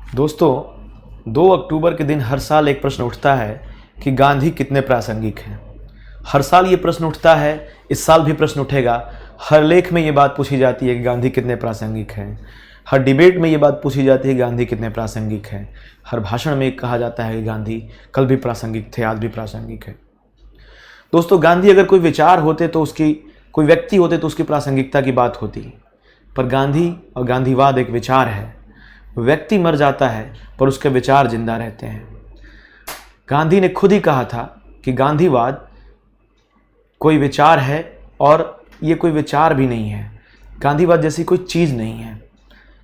दोस्तों, 2 अक्टूबर के दिन हर साल एक प्रश्न उठता है कि गांधी कितने प्रासंगिक हैं। हर साल ये प्रश्न उठता है, इस साल भी प्रश्न उठेगा। हर लेख में ये बात पूछी जाती है कि गांधी कितने प्रासंगिक हैं। हर डिबेट में ये बात पूछी जाती है कि गांधी कितने प्रासंगिक हैं। हर भाषण में कहा जाता है कि गांधी कल भी प्रासंगिक थे, आज भी प्रासंगिक है। दोस्तों, गांधी अगर कोई विचार होते तो उसकी, कोई व्यक्ति होते तो उसकी प्रासंगिकता की बात होती, पर गांधी और गांधीवाद एक विचार है। व्यक्ति मर जाता है पर उसके विचार जिंदा रहते हैं। गांधी ने खुद ही कहा था कि गांधीवाद कोई विचार है और ये कोई विचार भी नहीं है। गांधीवाद जैसी कोई चीज़ नहीं है,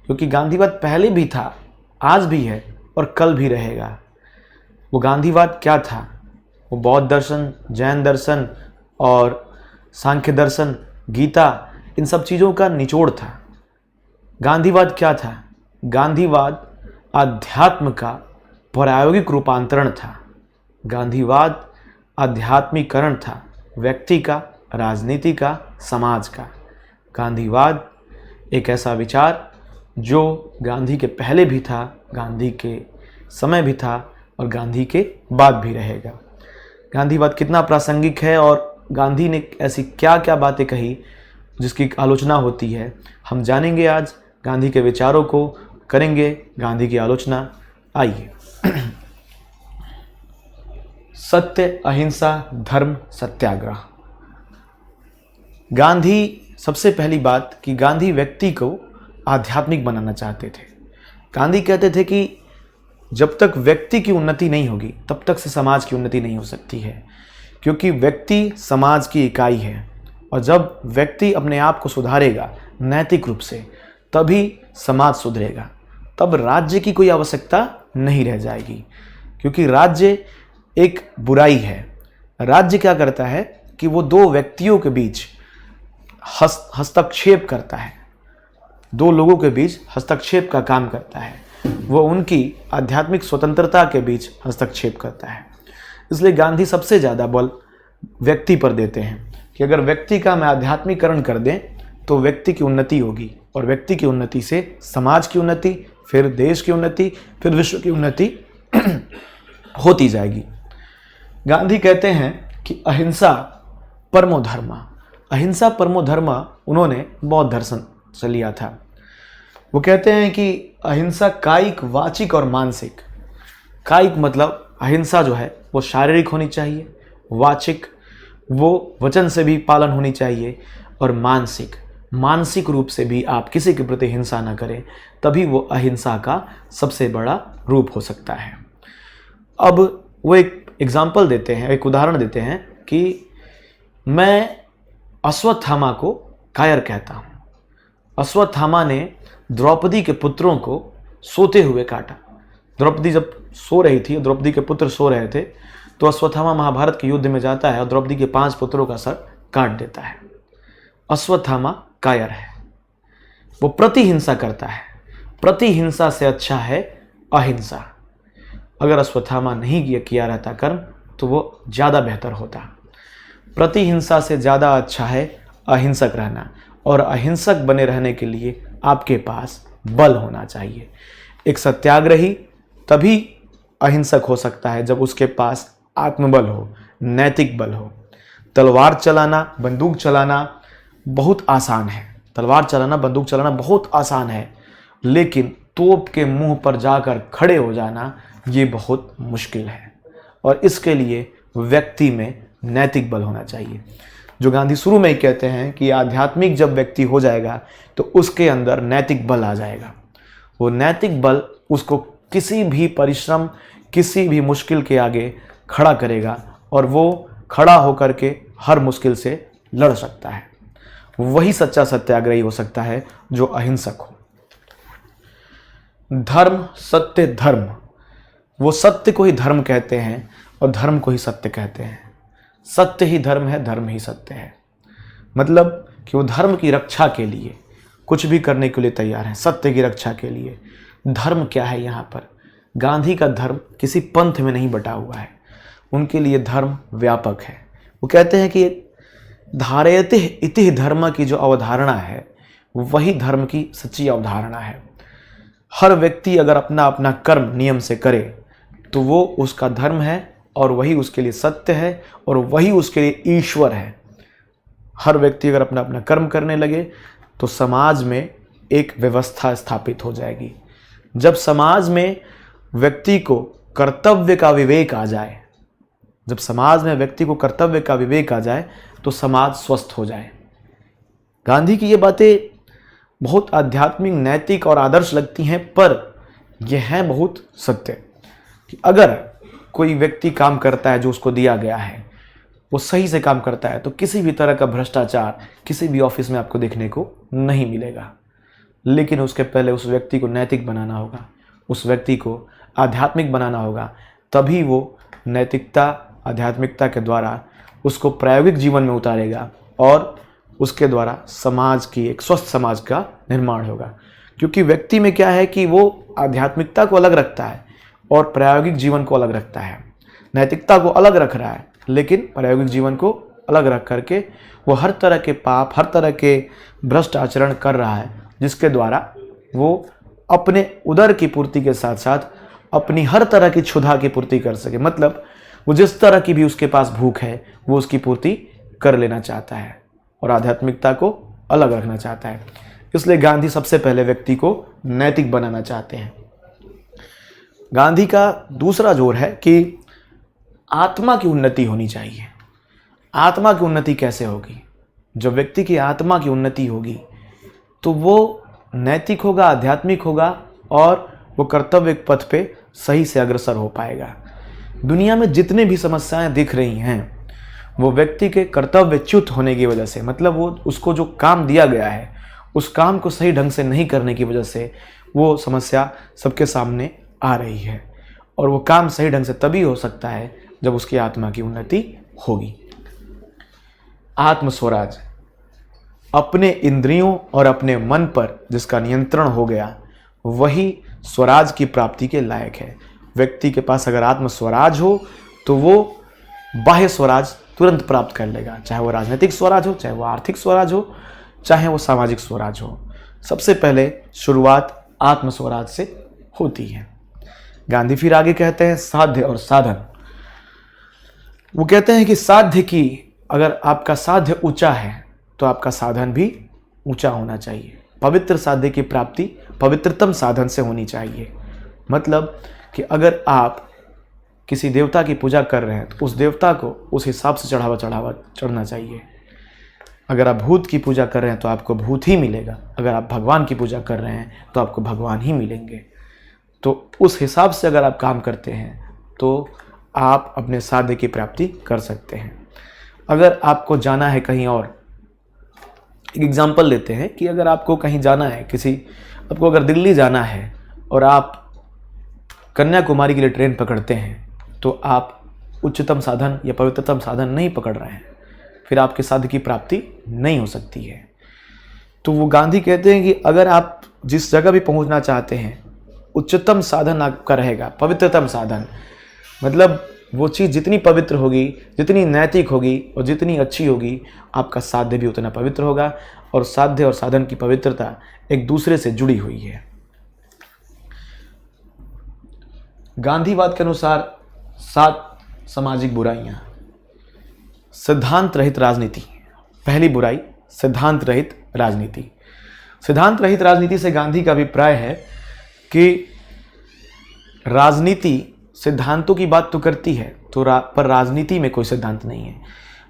क्योंकि गांधीवाद पहले भी था, आज भी है और कल भी रहेगा। वो गांधीवाद क्या था? वो बौद्ध दर्शन, जैन दर्शन और सांख्य दर्शन, गीता, इन सब चीज़ों का निचोड़ था। गांधीवाद क्या था? गांधीवाद आध्यात्म का प्रायोगिक रूपांतरण था। गांधीवाद आध्यात्मिकरण था, व्यक्ति का, राजनीति का, समाज का। गांधीवाद एक ऐसा विचार जो गांधी के पहले भी था, गांधी के समय भी था और गांधी के बाद भी रहेगा। गांधीवाद कितना प्रासंगिक है और गांधी ने ऐसी क्या क्या बातें कही जिसकी आलोचना होती है, हम जानेंगे आज। गांधी के विचारों को करेंगे, गांधी की आलोचना। आइए। सत्य, अहिंसा, धर्म, सत्याग्रह। गांधी, सबसे पहली बात कि गांधी व्यक्ति को आध्यात्मिक बनाना चाहते थे। गांधी कहते थे कि जब तक व्यक्ति की उन्नति नहीं होगी तब तक से समाज की उन्नति नहीं हो सकती है, क्योंकि व्यक्ति समाज की इकाई है और जब व्यक्ति अपने आप को सुधारेगा नैतिक रूप से, तभी समाज सुधरेगा। तब राज्य की कोई आवश्यकता नहीं रह जाएगी, क्योंकि राज्य एक बुराई है। राज्य क्या करता है कि वो दो व्यक्तियों के बीच हस्तक्षेप करता है, दो लोगों के बीच हस्तक्षेप का काम करता है। वो उनकी आध्यात्मिक स्वतंत्रता के बीच हस्तक्षेप करता है। इसलिए गांधी सबसे ज़्यादा बल व्यक्ति पर देते हैं कि अगर व्यक्ति का हम आध्यात्मिकरण कर दें तो व्यक्ति की उन्नति होगी और व्यक्ति की उन्नति से समाज की उन्नति, फिर देश की उन्नति, फिर विश्व की उन्नति होती जाएगी। गांधी कहते हैं कि अहिंसा परमो धर्म। अहिंसा परमो धर्म उन्होंने बौद्ध दर्शन से लिया था। वो कहते हैं कि अहिंसा कायिक, वाचिक और मानसिक। कायिक मतलब अहिंसा जो है वो शारीरिक होनी चाहिए, वाचिक वो वचन से भी पालन होनी चाहिए, और मानसिक रूप से भी आप किसी के प्रति हिंसा न करें, तभी वो अहिंसा का सबसे बड़ा रूप हो सकता है। अब वो एक एग्जाम्पल देते हैं, एक उदाहरण देते हैं कि मैं अश्वत्थामा को कायर कहता हूँ। अश्वत्थामा ने द्रौपदी के पुत्रों को सोते हुए काटा। द्रौपदी जब सो रही थी, द्रौपदी के पुत्र सो रहे थे, तो अश्वत्थामा महाभारत के युद्ध में जाता है और द्रौपदी के 5 पुत्रों का सर काट देता है। अश्वत्थामा कायर है, वो प्रतिहिंसा करता है। प्रतिहिंसा से अच्छा है अहिंसा। अगर अश्वत्थामा नहीं किया रहता कर्म तो वो ज़्यादा बेहतर होता। प्रतिहिंसा से ज़्यादा अच्छा है अहिंसक रहना, और अहिंसक बने रहने के लिए आपके पास बल होना चाहिए। एक सत्याग्रही तभी अहिंसक हो सकता है जब उसके पास आत्मबल हो, नैतिक बल हो। तलवार चलाना, बंदूक चलाना बहुत आसान है। तलवार चलाना, बंदूक चलाना बहुत आसान है, लेकिन तोप के मुंह पर जाकर खड़े हो जाना ये बहुत मुश्किल है, और इसके लिए व्यक्ति में नैतिक बल होना चाहिए। जो गांधी शुरू में ही कहते हैं कि आध्यात्मिक जब व्यक्ति हो जाएगा तो उसके अंदर नैतिक बल आ जाएगा। वो नैतिक बल उसको किसी भी परिश्रम, किसी भी मुश्किल के आगे खड़ा करेगा और वो खड़ा होकर के हर मुश्किल से लड़ सकता है। वही सच्चा सत्याग्रही हो सकता है जो अहिंसक हो। धर्म, सत्य, धर्म। वो सत्य को ही धर्म कहते हैं और धर्म को ही सत्य कहते हैं। सत्य ही धर्म है, धर्म ही सत्य है। मतलब कि वो धर्म की रक्षा के लिए कुछ भी करने के लिए तैयार हैं, सत्य की रक्षा के लिए। धर्म क्या है यहाँ पर? गांधी का धर्म किसी पंथ में नहीं बटा हुआ है, उनके लिए धर्म व्यापक है। वो कहते हैं कि धारयते इति धर्म की जो अवधारणा है वही धर्म की सच्ची अवधारणा है। हर व्यक्ति अगर अपना अपना कर्म नियम से करे तो वो उसका धर्म है और वही उसके लिए सत्य है और वही उसके लिए ईश्वर है। हर व्यक्ति अगर अपना अपना कर्म करने लगे तो समाज में एक व्यवस्था स्थापित हो जाएगी। जब समाज में व्यक्ति को कर्तव्य का विवेक आ जाए, जब समाज में व्यक्ति को कर्तव्य का विवेक आ जाए तो समाज स्वस्थ हो जाए। गांधी की ये बातें बहुत आध्यात्मिक, नैतिक और आदर्श लगती हैं, पर यह है बहुत सत्य कि अगर कोई व्यक्ति काम करता है जो उसको दिया गया है, वो सही से काम करता है, तो किसी भी तरह का भ्रष्टाचार किसी भी ऑफिस में आपको देखने को नहीं मिलेगा। लेकिन उसके पहले उस व्यक्ति को नैतिक बनाना होगा, उस व्यक्ति को आध्यात्मिक बनाना होगा, तभी वो नैतिकता, आध्यात्मिकता के द्वारा उसको प्रायोगिक जीवन में उतारेगा और उसके द्वारा समाज की, एक स्वस्थ समाज का निर्माण होगा। क्योंकि व्यक्ति में क्या है कि वो आध्यात्मिकता को अलग रखता है और प्रायोगिक जीवन को अलग रखता है। नैतिकता को अलग रख रहा है लेकिन प्रायोगिक जीवन को अलग रख करके वो हर तरह के पाप, हर तरह के भ्रष्ट आचरण कर रहा है, जिसके द्वारा वो अपने उदर की पूर्ति के साथ साथ अपनी हर तरह की क्षुधा की पूर्ति कर सके। मतलब वो जिस तरह की भी उसके पास भूख है वो उसकी पूर्ति कर लेना चाहता है और आध्यात्मिकता को अलग रखना चाहता है। इसलिए गांधी सबसे पहले व्यक्ति को नैतिक बनाना चाहते हैं। गांधी का दूसरा जोर है कि आत्मा की उन्नति होनी चाहिए। आत्मा की उन्नति कैसे होगी? जब व्यक्ति की आत्मा की उन्नति होगी तो वो नैतिक होगा, आध्यात्मिक होगा और वो कर्तव्य पथ पे सही से अग्रसर हो पाएगा। दुनिया में जितने भी समस्याएं दिख रही हैं वो व्यक्ति के कर्तव्यच्युत होने की वजह से, मतलब वो उसको जो काम दिया गया है उस काम को सही ढंग से नहीं करने की वजह से वो समस्या सबके सामने आ रही है। और वो काम सही ढंग से तभी हो सकता है जब उसकी आत्मा की उन्नति होगी। आत्मस्वराज, अपने इंद्रियों और अपने मन पर जिसका नियंत्रण हो गया वही स्वराज की प्राप्ति के लायक है। व्यक्ति के पास अगर आत्मस्वराज हो तो वो बाह्य स्वराज तुरंत प्राप्त कर लेगा, चाहे वो राजनीतिक स्वराज हो, चाहे वो आर्थिक स्वराज हो, चाहे वो सामाजिक स्वराज हो। सबसे पहले शुरुआत आत्मस्वराज से होती है। गांधी फिर आगे कहते हैं साध्य और साधन। वो कहते हैं कि साध्य की, अगर आपका साध्य ऊंचा है तो आपका साधन भी ऊंचा होना चाहिए। पवित्र साध्य की प्राप्ति पवित्रतम साधन से होनी चाहिए। मतलब कि अगर आप किसी देवता की पूजा कर रहे हैं तो उस देवता को उस हिसाब से चढ़ना चाहिए। अगर आप भूत की पूजा कर रहे हैं तो आपको भूत ही मिलेगा, अगर आप भगवान की पूजा कर रहे हैं तो आपको भगवान ही मिलेंगे। तो उस हिसाब से अगर आप काम करते हैं तो आप अपने साध्य की प्राप्ति कर सकते हैं। अगर आपको जाना है कहीं और, एक एग्जाम्पल लेते हैं कि अगर आपको कहीं जाना है, आपको अगर दिल्ली जाना है और आप कन्याकुमारी के लिए ट्रेन पकड़ते हैं तो आप उच्चतम साधन या पवित्रतम साधन नहीं पकड़ रहे हैं, फिर आपके साध्य की प्राप्ति नहीं हो सकती है। तो वो गांधी कहते हैं कि अगर आप जिस जगह भी पहुंचना चाहते हैं उच्चतम साधन आपका रहेगा, पवित्रतम साधन। मतलब वो चीज़ जितनी पवित्र होगी, जितनी नैतिक होगी और जितनी अच्छी होगी, आपका साध्य भी उतना पवित्र होगा। और साध्य और साधन की पवित्रता एक दूसरे से जुड़ी हुई है। गांधीवाद के अनुसार 7 सामाजिक बुराइयां। सिद्धांत रहित राजनीति। पहली बुराई, सिद्धांत रहित राजनीति। सिद्धांत रहित राजनीति से गांधी का अभिप्राय है कि राजनीति सिद्धांतों की बात तो करती है पर राजनीति में कोई सिद्धांत नहीं है।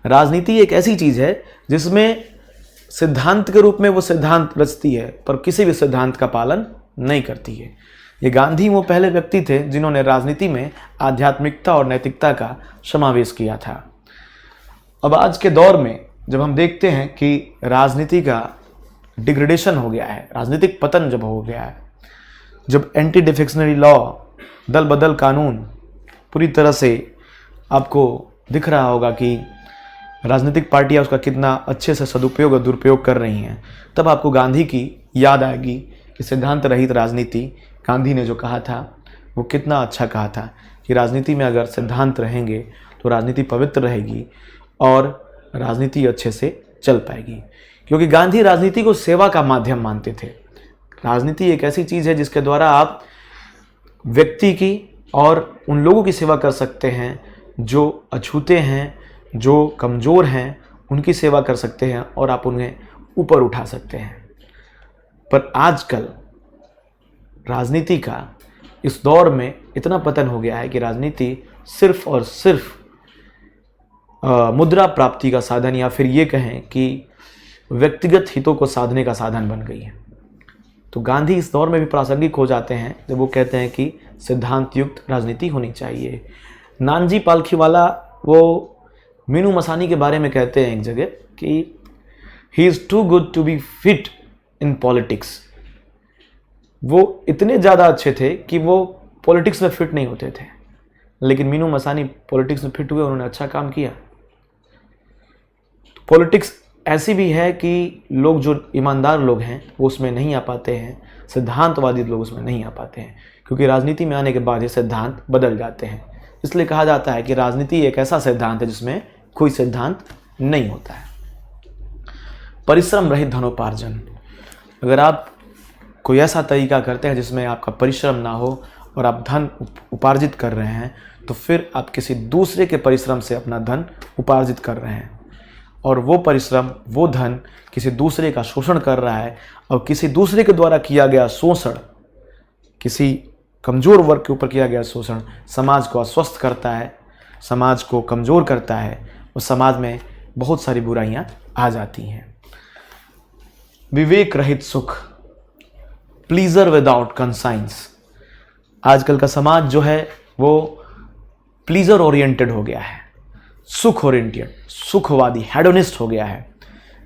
राजनीति एक ऐसी चीज है जिसमें सिद्धांत के रूप में वो सिद्धांत रचती है पर किसी भी सिद्धांत का पालन नहीं करती है। ये गांधी वो पहले व्यक्ति थे जिन्होंने राजनीति में आध्यात्मिकता और नैतिकता का समावेश किया था। अब आज के दौर में जब हम देखते हैं कि राजनीति का डिग्रेडेशन हो गया है, राजनीतिक पतन जब हो गया है, जब एंटी डिफेक्शनरी लॉ, दल बदल कानून पूरी तरह से आपको दिख रहा होगा कि राजनीतिक पार्टियां उसका कितना अच्छे से सदुपयोग और दुरुपयोग कर रही हैं, तब आपको गांधी की याद आएगी कि सिद्धांत रहित राजनीति, गांधी ने जो कहा था वो कितना अच्छा कहा था कि राजनीति में अगर सिद्धांत रहेंगे तो राजनीति पवित्र रहेगी और राजनीति अच्छे से चल पाएगी। क्योंकि गांधी राजनीति को सेवा का माध्यम मानते थे। राजनीति एक ऐसी चीज़ है जिसके द्वारा आप व्यक्ति की और उन लोगों की सेवा कर सकते हैं जो अछूते हैं, जो कमज़ोर हैं, उनकी सेवा कर सकते हैं और आप उन्हें ऊपर उठा सकते हैं। पर आजकल राजनीति का इस दौर में इतना पतन हो गया है कि राजनीति सिर्फ और सिर्फ मुद्रा प्राप्ति का साधन, या फिर ये कहें कि व्यक्तिगत हितों को साधने का साधन बन गई है। तो गांधी इस दौर में भी प्रासंगिक हो जाते हैं जब वो कहते हैं कि सिद्धांत युक्त राजनीति होनी चाहिए। नानजी पालखीवाला वो मीनू मसानी के बारे में कहते हैं एक जगह कि he is too good to be fit in politics. वो इतने ज़्यादा अच्छे थे कि वो पॉलिटिक्स में फिट नहीं होते थे, लेकिन मीनू मसानी पॉलिटिक्स में फिट हुए, उन्होंने अच्छा काम किया। पॉलिटिक्स ऐसी भी है कि लोग जो ईमानदार लोग हैं वो उसमें नहीं आ पाते हैं, सिद्धांतवादी लोग उसमें नहीं आ पाते हैं, क्योंकि राजनीति में आने के बाद ये सिद्धांत बदल जाते हैं। इसलिए कहा जाता है कि राजनीति एक ऐसा सिद्धांत है जिसमें कोई सिद्धांत नहीं होता है। परिश्रम रहित धनोपार्जन। अगर आप कोई ऐसा तरीका करते हैं जिसमें आपका परिश्रम ना हो और आप धन उपार्जित कर रहे हैं, तो फिर आप किसी दूसरे के परिश्रम से अपना धन उपार्जित कर रहे हैं, और वो परिश्रम, वो धन किसी दूसरे का शोषण कर रहा है। और किसी दूसरे के द्वारा किया गया शोषण, किसी कमज़ोर वर्ग के ऊपर किया गया शोषण समाज को अस्वस्थ करता है, समाज को कमज़ोर करता है, और समाज में बहुत सारी बुराइयां आ जाती हैं। विवेक रहित सुख। Pleaser without conscience. आजकल का समाज जो है वो प्लीजर ओरिएंटेड हो गया है, सुख ओरिएंटेड, सुखवादी, हेडोनिस्ट हो गया है।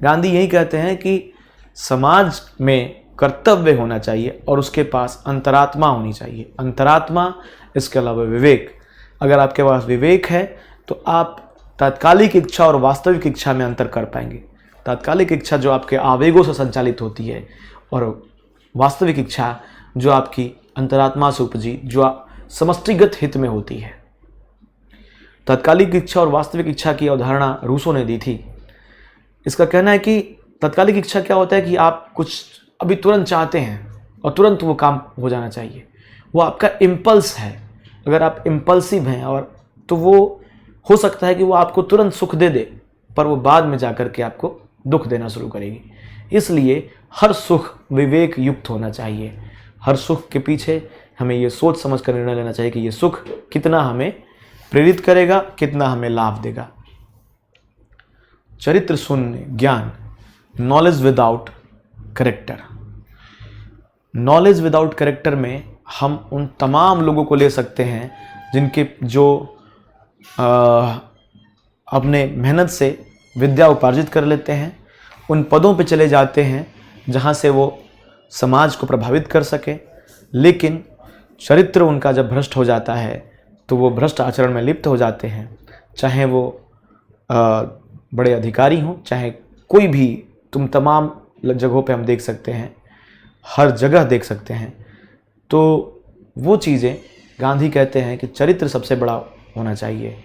गांधी यही कहते हैं कि समाज में कर्तव्य होना चाहिए और उसके पास अंतरात्मा होनी चाहिए। अंतरात्मा, इसके अलावा विवेक। अगर आपके पास विवेक है तो आप तात्कालिक इच्छा और वास्तविक इच्छा में अंतर कर पाएंगे। तात्कालिक इच्छा जो आपके आवेगों से संचालित होती है, और वास्तविक इच्छा जो आपकी अंतरात्मा से उपजी, जो समष्टिगत हित में होती है। तात्कालिक इच्छा और वास्तविक इच्छा की अवधारणा रूसो ने दी थी। इसका कहना है कि तात्कालिक इच्छा क्या होता है कि आप कुछ अभी तुरंत चाहते हैं और तुरंत वो काम हो जाना चाहिए, वो आपका इम्पल्स है। अगर आप इम्पल्सिव हैं और तो वो हो सकता है कि वो आपको तुरंत सुख दे दे, पर वो बाद में जाकर के आपको दुख देना शुरू करेगी। इसलिए हर सुख विवेक युक्त होना चाहिए। हर सुख के पीछे हमें ये सोच समझ कर निर्णय लेना चाहिए कि ये सुख कितना हमें प्रेरित करेगा, कितना हमें लाभ देगा। चरित्र शून्य ज्ञान। Knowledge without character. Knowledge without character में हम उन तमाम लोगों को ले सकते हैं जिनके जो अपने मेहनत से विद्या उपार्जित कर लेते हैं, उन पदों पे चले जाते हैं जहाँ से वो समाज को प्रभावित कर सके, लेकिन चरित्र उनका जब भ्रष्ट हो जाता है तो वो भ्रष्ट आचरण में लिप्त हो जाते हैं। चाहे वो बड़े अधिकारी हों, चाहे कोई भी, तुम तमाम जगहों पे हम देख सकते हैं, हर जगह देख सकते हैं। तो वो चीज़ें गांधी कहते हैं कि चरित्र सबसे बड़ा होना चाहिए,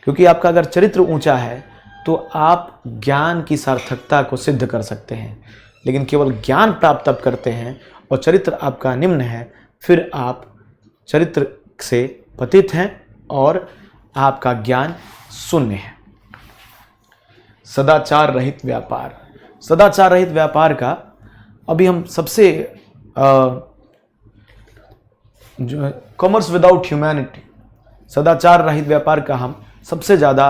क्योंकि आपका अगर चरित्र ऊंचा है तो आप ज्ञान की सार्थकता को सिद्ध कर सकते हैं। लेकिन केवल ज्ञान प्राप्त तब करते हैं और चरित्र आपका निम्न है, फिर आप चरित्र से पतित हैं और आपका ज्ञान शून्य है। सदाचार रहित व्यापार। सदाचार रहित व्यापार का अभी हम सबसे जो कॉमर्स विदाउट ह्यूमैनिटी, सदाचार रहित व्यापार का हम सबसे ज़्यादा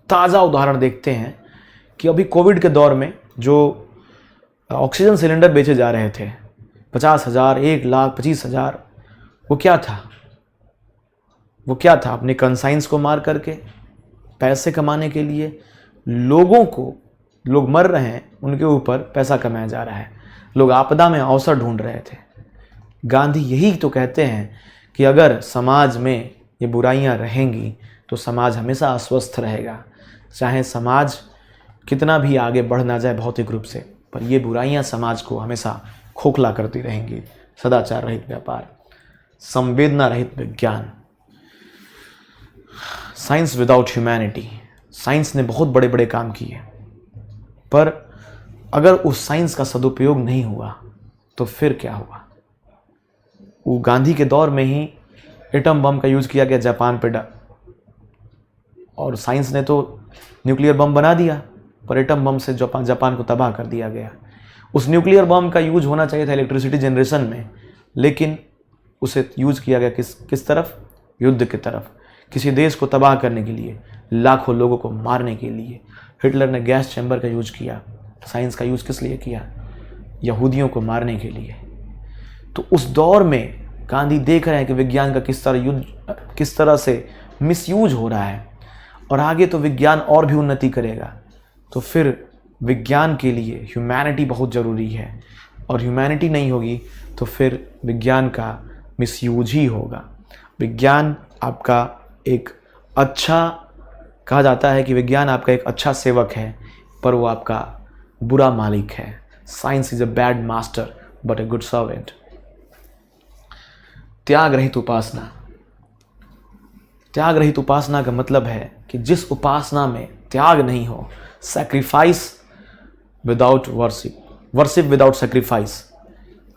ताज़ा उदाहरण देखते हैं कि अभी कोविड के दौर में जो ऑक्सीजन सिलेंडर बेचे जा रहे थे 50,000, 1,25,000, वो क्या था? वो क्या था? अपने कंसाइंस को मार करके पैसे कमाने के लिए लोगों को, लोग मर रहे हैं उनके ऊपर पैसा कमाया जा रहा है। लोग आपदा में अवसर ढूंढ रहे थे। गांधी यही तो कहते हैं कि अगर समाज में ये बुराइयां रहेंगी तो समाज हमेशा अस्वस्थ रहेगा। चाहे समाज कितना भी आगे बढ़ ना जाए भौतिक रूप से, पर ये बुराइयां समाज को हमेशा खोखला करती रहेंगी। सदाचार रहित व्यापार। संवेदना रहित विज्ञान। Science without humanity. साइंस ने बहुत बड़े बड़े काम किए, पर अगर उस साइंस का सदुपयोग नहीं हुआ तो फिर क्या हुआ? वो गांधी के दौर में ही एटम बम का यूज़ किया गया जापान पे, और साइंस ने तो न्यूक्लियर बम बना दिया, पर एटम बम से जापान को तबाह कर दिया गया। उस न्यूक्लियर बम का यूज होना चाहिए था इलेक्ट्रिसिटी जनरेशन में, लेकिन उसे यूज़ किया गया किस तरफ? युद्ध की तरफ, किसी देश को तबाह करने के लिए, लाखों लोगों को मारने के लिए। हिटलर ने गैस चैम्बर का यूज किया। साइंस का यूज़ किस लिए किया? यहूदियों को मारने के लिए। तो उस दौर में गांधी देख रहे हैं कि विज्ञान का किस तरह से मिसयूज हो रहा है, और आगे तो विज्ञान और भी उन्नति करेगा। तो फिर विज्ञान के लिए ह्यूमैनिटी बहुत ज़रूरी है, और ह्यूमैनिटी नहीं होगी तो फिर विज्ञान का मिसयूज ही होगा। विज्ञान आपका एक अच्छा, कहा जाता है कि विज्ञान आपका एक अच्छा सेवक है, पर वो आपका बुरा मालिक है। Science is a bad master but a good servant. त्याग रहित उपासना। त्याग रहित उपासना का मतलब है कि जिस उपासना में त्याग नहीं हो, sacrifice without worship, worship without sacrifice,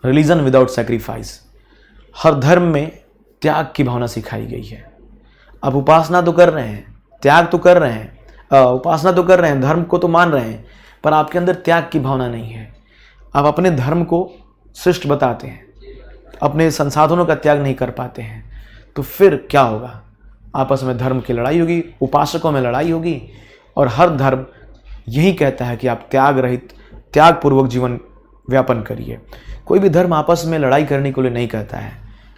religion without sacrifice. हर धर्म में त्याग की भावना सिखाई गई है। आप उपासना तो कर रहे हैं, त्याग तो कर रहे हैं, उपासना तो कर रहे हैं, धर्म को तो मान रहे हैं, पर आपके अंदर त्याग की भावना नहीं है। आप अपने धर्म को श्रेष्ठ बताते हैं, अपने संसाधनों का त्याग नहीं कर पाते हैं, तो फिर क्या होगा? आपस में धर्म की लड़ाई होगी, उपासकों में लड़ाई होगी, और हर धर्म यही कहता है कि आप त्याग रहित, त्याग पूर्वक जीवन व्यापन करिए। कोई भी धर्म आपस में लड़ाई करने के लिए नहीं कहता है।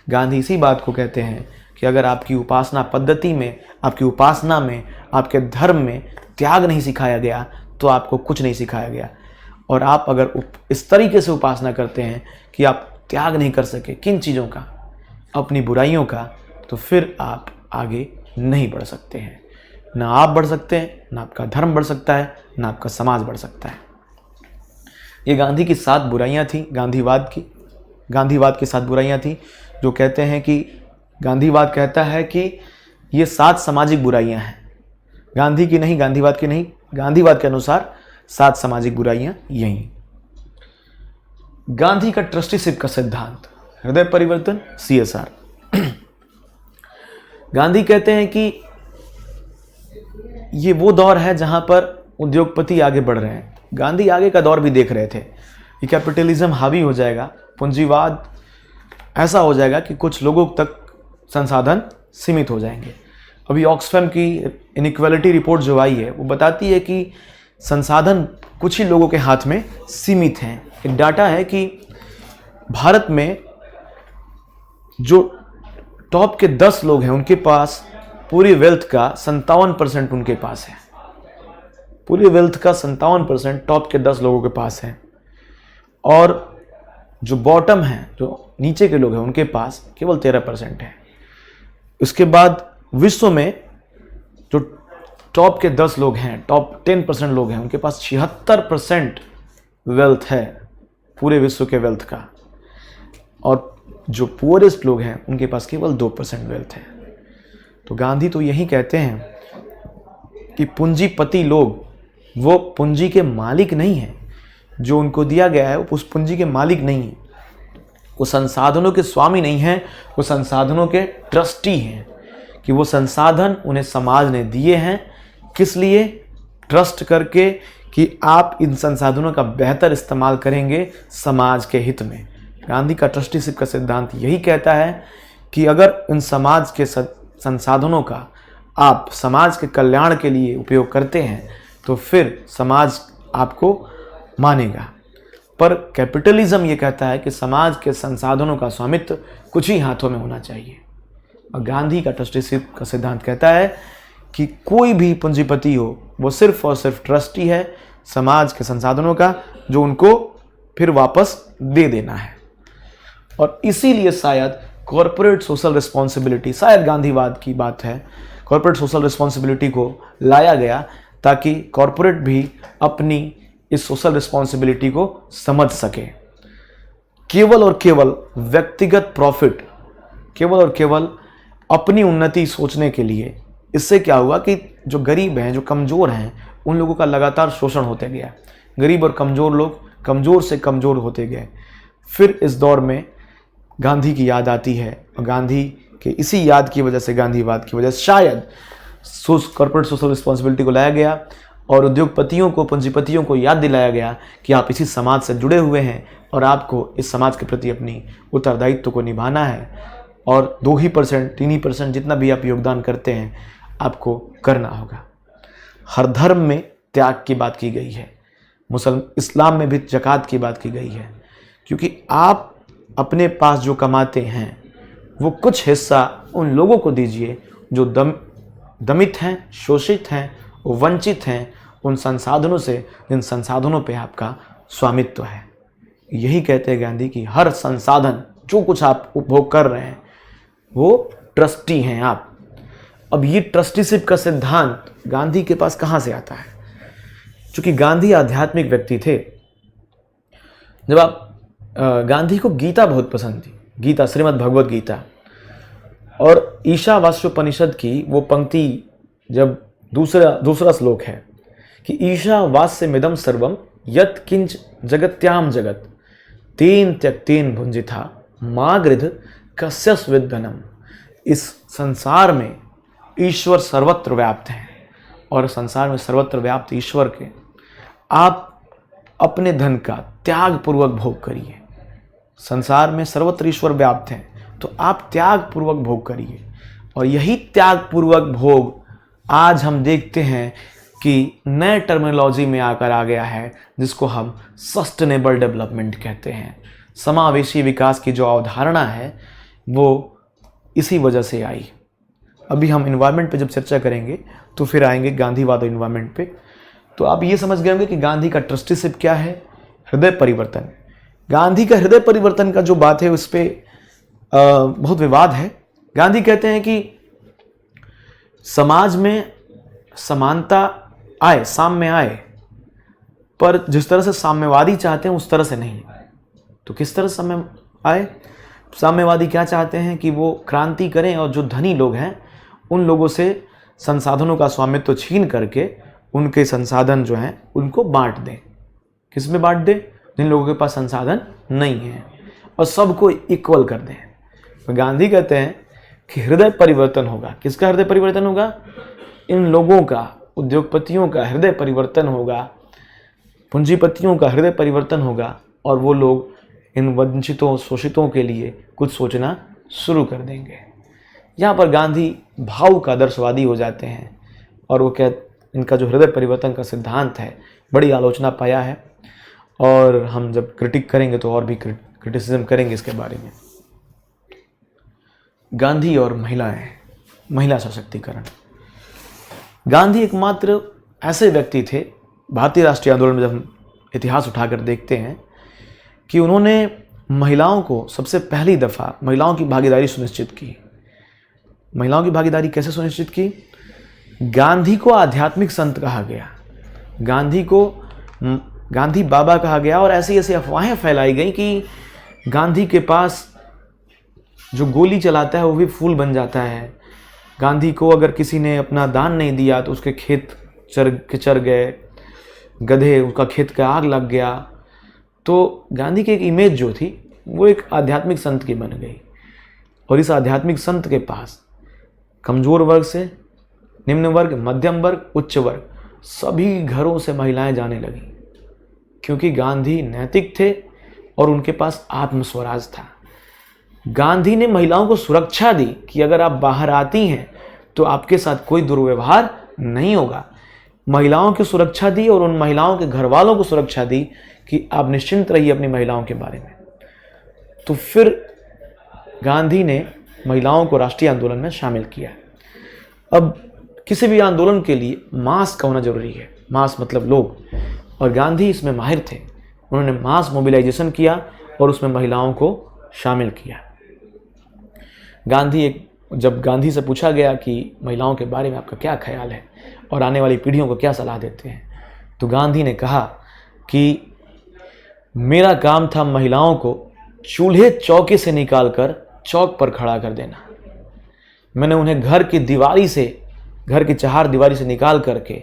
गांधी इसी बात को कहते हैं कि अगर आपकी उपासना पद्धति में, आपकी उपासना में, आपके धर्म में त्याग नहीं सिखाया गया तो आपको कुछ नहीं सिखाया गया। और आप अगर इस तरीके से उपासना करते हैं कि आप त्याग नहीं कर सके किन चीज़ों का? अपनी बुराइयों का, तो फिर आप आगे नहीं बढ़ सकते हैं। ना आप बढ़ सकते हैं, ना आपका धर्म बढ़ सकता है, ना आपका समाज बढ़ सकता है। ये गांधी की 7 बुराइयां थी, गांधीवाद की 7 बुराइयां थी, जो कहते हैं कि गांधीवाद कहता है कि ये 7 सामाजिक बुराइयां हैं। गांधी की नहीं, गांधीवाद की नहीं, गांधीवाद के अनुसार 7 सामाजिक बुराइयां यही। गांधी का ट्रस्टीशिप का सिद्धांत, हृदय परिवर्तन, CSR। गांधी कहते हैं कि ये वो दौर है जहां पर उद्योगपति आगे बढ़ रहे हैं। गांधी आगे का दौर भी देख रहे थे कि कैपिटलिज्म हावी हो जाएगा, पूंजीवाद ऐसा हो जाएगा कि कुछ लोगों तक संसाधन सीमित हो जाएंगे। अभी ऑक्सफैम की इनइक्वालिटी रिपोर्ट जो आई है वो बताती है कि संसाधन कुछ ही लोगों के हाथ में सीमित हैं। एक डाटा है कि भारत में जो टॉप के 10 लोग हैं उनके पास पूरी वेल्थ का 57% उनके पास है। पूरी वेल्थ का 57% टॉप के 10 लोगों के पास है, और जो बॉटम है, जो नीचे के लोग हैं, उनके पास केवल 13% है। उसके बाद विश्व में जो टॉप के 10 लोग हैं, टॉप 10% लोग हैं, उनके पास 76% वेल्थ है पूरे विश्व के वेल्थ का, और जो पुअरेस्ट लोग हैं उनके पास केवल 2% वेल्थ है। तो गांधी तो यही कहते हैं कि पूंजीपति लोग वो पूंजी के मालिक नहीं हैं, जो उनको दिया गया है वो उस पूंजी के मालिक नहीं है, वो संसाधनों के स्वामी नहीं हैं, वो संसाधनों के ट्रस्टी हैं। कि वो संसाधन उन्हें समाज ने दिए हैं, किस लिए? ट्रस्ट करके कि आप इन संसाधनों का बेहतर इस्तेमाल करेंगे समाज के हित में। गांधी का ट्रस्टीशिप का सिद्धांत यही कहता है कि अगर इन समाज के संसाधनों का आप समाज के कल्याण के लिए उपयोग करते हैं तो फिर समाज आपको मानेगा। पर कैपिटलिज्म ये कहता है कि समाज के संसाधनों का स्वामित्व कुछ ही हाथों में होना चाहिए। और गांधी का ट्रस्टीशिप का सिद्धांत कहता है कि कोई भी पूंजीपति हो वो सिर्फ और सिर्फ ट्रस्टी है समाज के संसाधनों का, जो उनको फिर वापस दे देना है। और इसीलिए शायद कॉर्पोरेट सोशल रिस्पॉन्सिबिलिटी, शायद गांधीवाद की बात है, कॉर्पोरेट सोशल रिस्पॉन्सिबिलिटी को लाया गया ताकि कॉर्पोरेट भी अपनी इस सोशल रिस्पॉन्सिबिलिटी को समझ सके। केवल और केवल व्यक्तिगत प्रॉफिट, केवल और केवल अपनी उन्नति सोचने के लिए, इससे क्या हुआ कि जो गरीब हैं, जो कमज़ोर हैं, उन लोगों का लगातार शोषण होते गया। गरीब और कमज़ोर लोग कमज़ोर से कमज़ोर होते गए। फिर इस दौर में गांधी की याद आती है और गांधी के इसी याद की वजह से, गांधीवाद की वजह से शायद कॉर्पोरेट सोशल रिस्पॉन्सिबिलिटी को लाया गया और उद्योगपतियों को, पूंजीपतियों को याद दिलाया गया कि आप इसी समाज से जुड़े हुए हैं और आपको इस समाज के प्रति अपनी उत्तरदायित्व को निभाना है और 2% 3% जितना भी आप योगदान करते हैं आपको करना होगा। हर धर्म में त्याग की बात की गई है, इस्लाम में भी ज़कात की बात की गई है, क्योंकि आप अपने पास जो कमाते हैं वो कुछ हिस्सा उन लोगों को दीजिए जो दमित हैं, शोषित हैं, वंचित हैं उन संसाधनों से जिन संसाधनों पे आपका स्वामित्व है। यही कहते हैं गांधी कि हर संसाधन, जो कुछ आप उपभोग कर रहे हैं वो ट्रस्टी हैं आप। अब ये ट्रस्टीशिप का सिद्धांत गांधी के पास कहाँ से आता है? क्योंकि गांधी आध्यात्मिक व्यक्ति थे। जब आप गांधी को गीता बहुत पसंद थी, गीता, श्रीमद् भगवद गीता, और ईशावास्योपनिषद की वो पंक्ति, जब दूसरा श्लोक है कि ईशावास्यमिदं सर्वम यत् किंच जगत्याम जगत तेन त्यक्तेन भुंजिथा मा गृध कस्यस्विद धनम। इस संसार में ईश्वर सर्वत्र व्याप्त है और संसार में सर्वत्र व्याप्त ईश्वर के आप अपने धन का त्याग पूर्वक भोग करिए। संसार में सर्वत्र ईश्वर व्याप्त है तो आप त्याग पूर्वक भोग करिए। और यही त्याग पूर्वक भोग आज हम देखते हैं कि नए टर्मिनोलॉजी में आकर आ गया है, जिसको हम सस्टेनेबल डेवलपमेंट कहते हैं। समावेशी विकास की जो अवधारणा है वो इसी वजह से आई। अभी हम इन्वायरमेंट पे जब चर्चा करेंगे तो फिर आएंगे गांधीवाद और इन्वायरमेंट पे। तो आप ये समझ गए होंगे कि गांधी का ट्रस्टीशिप क्या है, हृदय परिवर्तन। गांधी का हृदय परिवर्तन का जो बात है उस पर बहुत विवाद है। गांधी कहते हैं कि समाज में समानता आए, साम्य आए, पर जिस तरह से साम्यवादी चाहते हैं उस तरह से नहीं। तो किस तरह साम्य आए? साम्यवादी क्या चाहते हैं कि वो क्रांति करें और जो धनी लोग हैं उन लोगों से संसाधनों का स्वामित्व छीन करके उनके संसाधन जो हैं उनको बांट दें। किस में बांट दें? जिन लोगों के पास संसाधन नहीं है, और सबको इक्वल कर दें। तो गांधी कहते हैं कि हृदय परिवर्तन होगा। किसका हृदय परिवर्तन होगा? इन लोगों का, उद्योगपतियों का हृदय परिवर्तन होगा, पूंजीपतियों का हृदय परिवर्तन होगा और वो लोग इन वंचितों, शोषितों के लिए कुछ सोचना शुरू कर देंगे। यहाँ पर गांधी भावुक आदर्शवादी हो जाते हैं और वो इनका जो हृदय परिवर्तन का सिद्धांत है बड़ी आलोचना पाया है, और हम जब क्रिटिक करेंगे तो और भी क्रिटिसिज्म करेंगे इसके बारे में। गांधी और महिलाएं, महिला सशक्तिकरण। गांधी एकमात्र ऐसे व्यक्ति थे भारतीय राष्ट्रीय आंदोलन में, जब हम इतिहास उठाकर देखते हैं, कि उन्होंने महिलाओं को सबसे पहली दफ़ा महिलाओं की भागीदारी सुनिश्चित की। महिलाओं की भागीदारी कैसे सुनिश्चित की? गांधी को आध्यात्मिक संत कहा गया, गांधी को गांधी बाबा कहा गया, और ऐसी ऐसी अफवाहें फैलाई गई कि गांधी के पास जो गोली चलाता है वो भी फूल बन जाता है। गांधी को अगर किसी ने अपना दान नहीं दिया तो उसके खेत चर गए, गधे, उसका खेत का आग लग गया। तो गांधी की एक इमेज जो थी वो एक आध्यात्मिक संत की बन गई, और इस आध्यात्मिक संत के पास कमज़ोर वर्ग से निम्न वर्ग, मध्यम वर्ग, उच्च वर्ग, सभी घरों से महिलाएं जाने लगीं, क्योंकि गांधी नैतिक थे और उनके पास आत्मस्वराज था। गांधी ने महिलाओं को सुरक्षा दी कि अगर आप बाहर आती हैं तो आपके साथ कोई दुर्व्यवहार नहीं होगा। महिलाओं की सुरक्षा दी और उन महिलाओं के घर वालों को सुरक्षा दी कि आप निश्चिंत रहिए अपनी महिलाओं के बारे में। तो फिर गांधी ने महिलाओं को राष्ट्रीय आंदोलन में शामिल किया। अब किसी भी आंदोलन के लिए मास का होना जरूरी है, मास मतलब लोग, और गांधी इसमें माहिर थे। उन्होंने मास मोबिलाइजेशन किया और उसमें महिलाओं को शामिल किया। जब गांधी से पूछा गया कि महिलाओं के बारे में आपका क्या ख्याल है और आने वाली पीढ़ियों को क्या सलाह देते हैं, तो गांधी ने कहा कि मेरा काम था महिलाओं को चूल्हे चौके से निकालकर चौक पर खड़ा कर देना। मैंने उन्हें घर की चार दीवारी से निकाल करके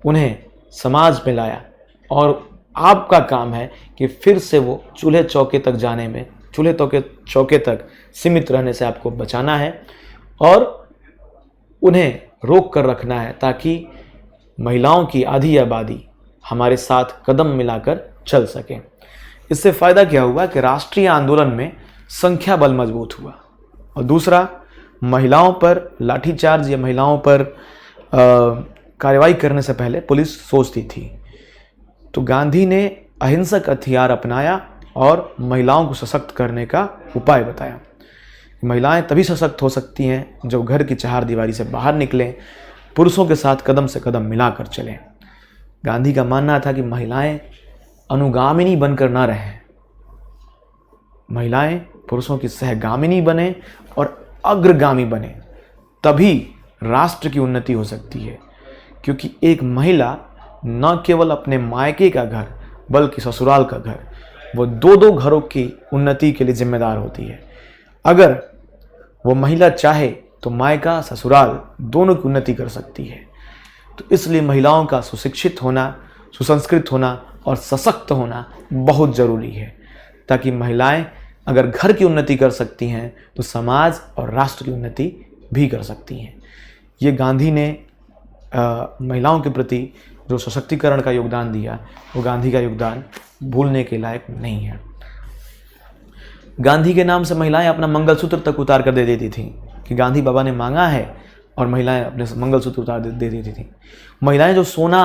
उन्हें समाज में लाया और आपका काम है कि फिर से वो चूल्हे चौके तक जाने में, चूल्हे चौके तक सीमित रहने से आपको बचाना है और उन्हें रोक कर रखना है, ताकि महिलाओं की आधी आबादी हमारे साथ कदम मिलाकर चल सके। इससे फ़ायदा क्या हुआ कि राष्ट्रीय आंदोलन में संख्या बल मजबूत हुआ। और दूसरा, महिलाओं पर लाठीचार्ज या महिलाओं पर कार्रवाई करने से पहले पुलिस सोचती थी, तो गांधी ने अहिंसक हथियार अपनाया और महिलाओं को सशक्त करने का उपाय बताया। महिलाएं तभी सशक्त हो सकती हैं जब घर की चारदीवारी से बाहर निकलें, पुरुषों के साथ कदम से कदम मिलाकर चलें। गांधी का मानना था कि महिलाएं अनुगामिनी बनकर ना रहें, महिलाएं पुरुषों की सहगामिनी बने और अग्रगामी बने, तभी राष्ट्र की उन्नति हो सकती है। क्योंकि एक महिला न केवल अपने मायके का घर बल्कि ससुराल का घर, वो दो घरों की उन्नति के लिए जिम्मेदार होती है। अगर वो महिला चाहे तो मायका ससुराल दोनों की उन्नति कर सकती है। तो इसलिए महिलाओं का सुशिक्षित होना, सुसंस्कृत होना और सशक्त होना बहुत ज़रूरी है, ताकि महिलाएं अगर घर की उन्नति कर सकती हैं तो समाज और राष्ट्र की उन्नति भी कर सकती हैं। ये गांधी ने महिलाओं के प्रति जो सशक्तिकरण का योगदान दिया, वो गांधी का योगदान भूलने के लायक नहीं है। गांधी के नाम से महिलाएं अपना मंगलसूत्र तक उतार कर दे देती थीं कि गांधी बाबा ने मांगा है, और महिलाएं अपने मंगलसूत्र उतार दे देती थीं। महिलाएं जो सोना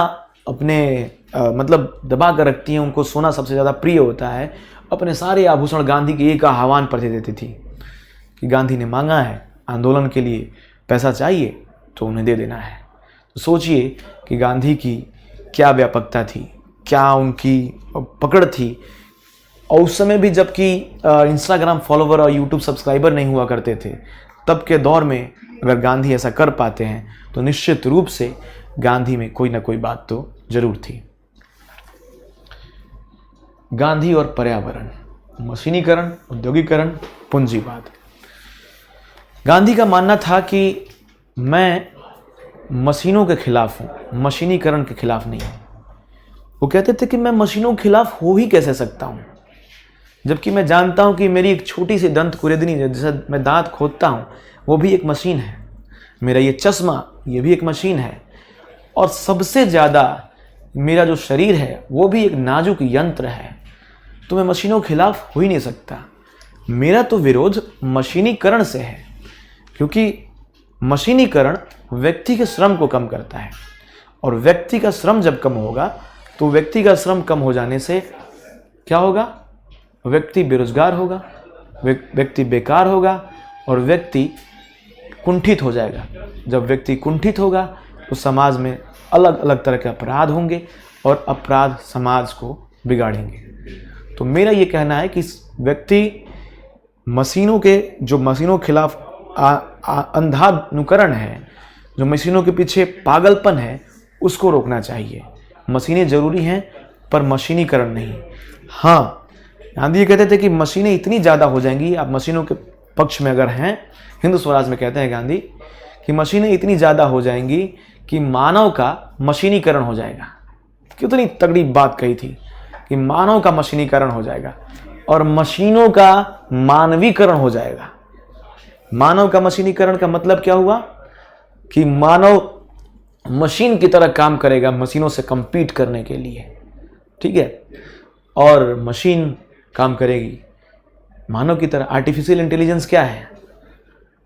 अपने मतलब दबा कर रखती हैं, उनको सोना सबसे ज़्यादा प्रिय होता है, अपने सारे आभूषण गांधी के एक आह्वान पर दे देती थी कि गांधी ने मांगा है, आंदोलन के लिए पैसा चाहिए तो उन्हें दे देना है। तो सोचिए कि गांधी की क्या व्यापकता थी, क्या उनकी पकड़ थी। और उस समय भी जबकि इंस्टाग्राम फॉलोवर और यूट्यूब सब्सक्राइबर नहीं हुआ करते थे, तब के दौर में अगर गांधी ऐसा कर पाते हैं तो निश्चित रूप से गांधी में कोई ना कोई बात तो जरूर थी। गांधी और पर्यावरण, मशीनीकरण, औद्योगिकरण, पूंजीवाद। गांधी का मानना था कि मैं मशीनों के खिलाफ हूँ, मशीनीकरण के खिलाफ नहीं हूँ। वो कहते थे कि मैं मशीनों के खिलाफ हो ही कैसे सकता हूँ, जबकि मैं जानता हूँ कि मेरी एक छोटी सी दंत कुरेदनी जिसे मैं दांत खोदता हूँ वो भी एक मशीन है, मेरा ये चश्मा ये भी एक मशीन है, और सबसे ज़्यादा मेरा जो शरीर है वो भी एक नाजुक यंत्र है। तो मैं मशीनों के खिलाफ हो ही नहीं सकता। मेरा तो विरोध मशीनीकरण से है, क्योंकि मशीनीकरण व्यक्ति के श्रम को कम करता है, और व्यक्ति का श्रम जब कम होगा तो व्यक्ति का श्रम कम हो जाने से क्या होगा, व्यक्ति बेरोजगार होगा, व्यक्ति बेकार होगा और व्यक्ति कुंठित हो जाएगा। जब व्यक्ति कुंठित होगा तो समाज में अलग अलग तरह के अपराध होंगे और अपराध समाज को बिगाड़ेंगे। तो मेरा ये कहना है कि व्यक्ति मशीनों के खिलाफ अंधानुकरण है, जो मशीनों के पीछे पागलपन है, उसको रोकना चाहिए। मशीनें ज़रूरी हैं पर मशीनीकरण नहीं। हाँ, गांधी ये कहते थे कि मशीनें इतनी ज़्यादा हो जाएंगी, आप मशीनों के पक्ष में अगर हैं, हिंदू स्वराज में कहते हैं गांधी कि मशीनें इतनी ज़्यादा हो जाएंगी कि मानव का मशीनीकरण हो जाएगा। कितनी तगड़ी बात कही थी कि मानव का मशीनीकरण हो जाएगा और मशीनों का मानवीकरण हो जाएगा। मानव का मशीनीकरण का मतलब क्या हुआ कि मानव मशीन की तरह काम करेगा मशीनों से compete करने के लिए, ठीक है, और मशीन काम करेगी मानव की तरह। आर्टिफिशियल इंटेलिजेंस क्या है,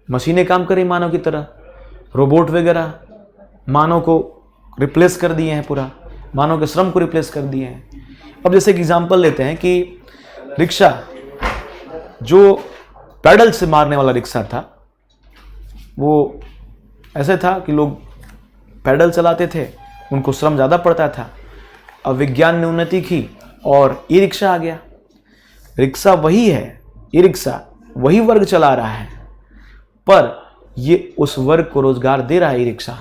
मशीनें काम करें मानव की तरह, रोबोट वगैरह मानव को रिप्लेस कर दिए हैं, पूरा मानव के श्रम को रिप्लेस कर दिए हैं। अब जैसे कि एग्जांपल लेते हैं कि रिक्शा, जो पैडल से मारने वाला रिक्शा था, वो ऐसे था कि लोग पैडल चलाते थे, उनको श्रम ज़्यादा पड़ता था। अब विज्ञान ने उन्नति की और ई रिक्शा आ गया। रिक्शा वही है, ई रिक्शा वही वर्ग चला रहा है, पर ये उस वर्ग को रोजगार दे रहा है। ई रिक्शा,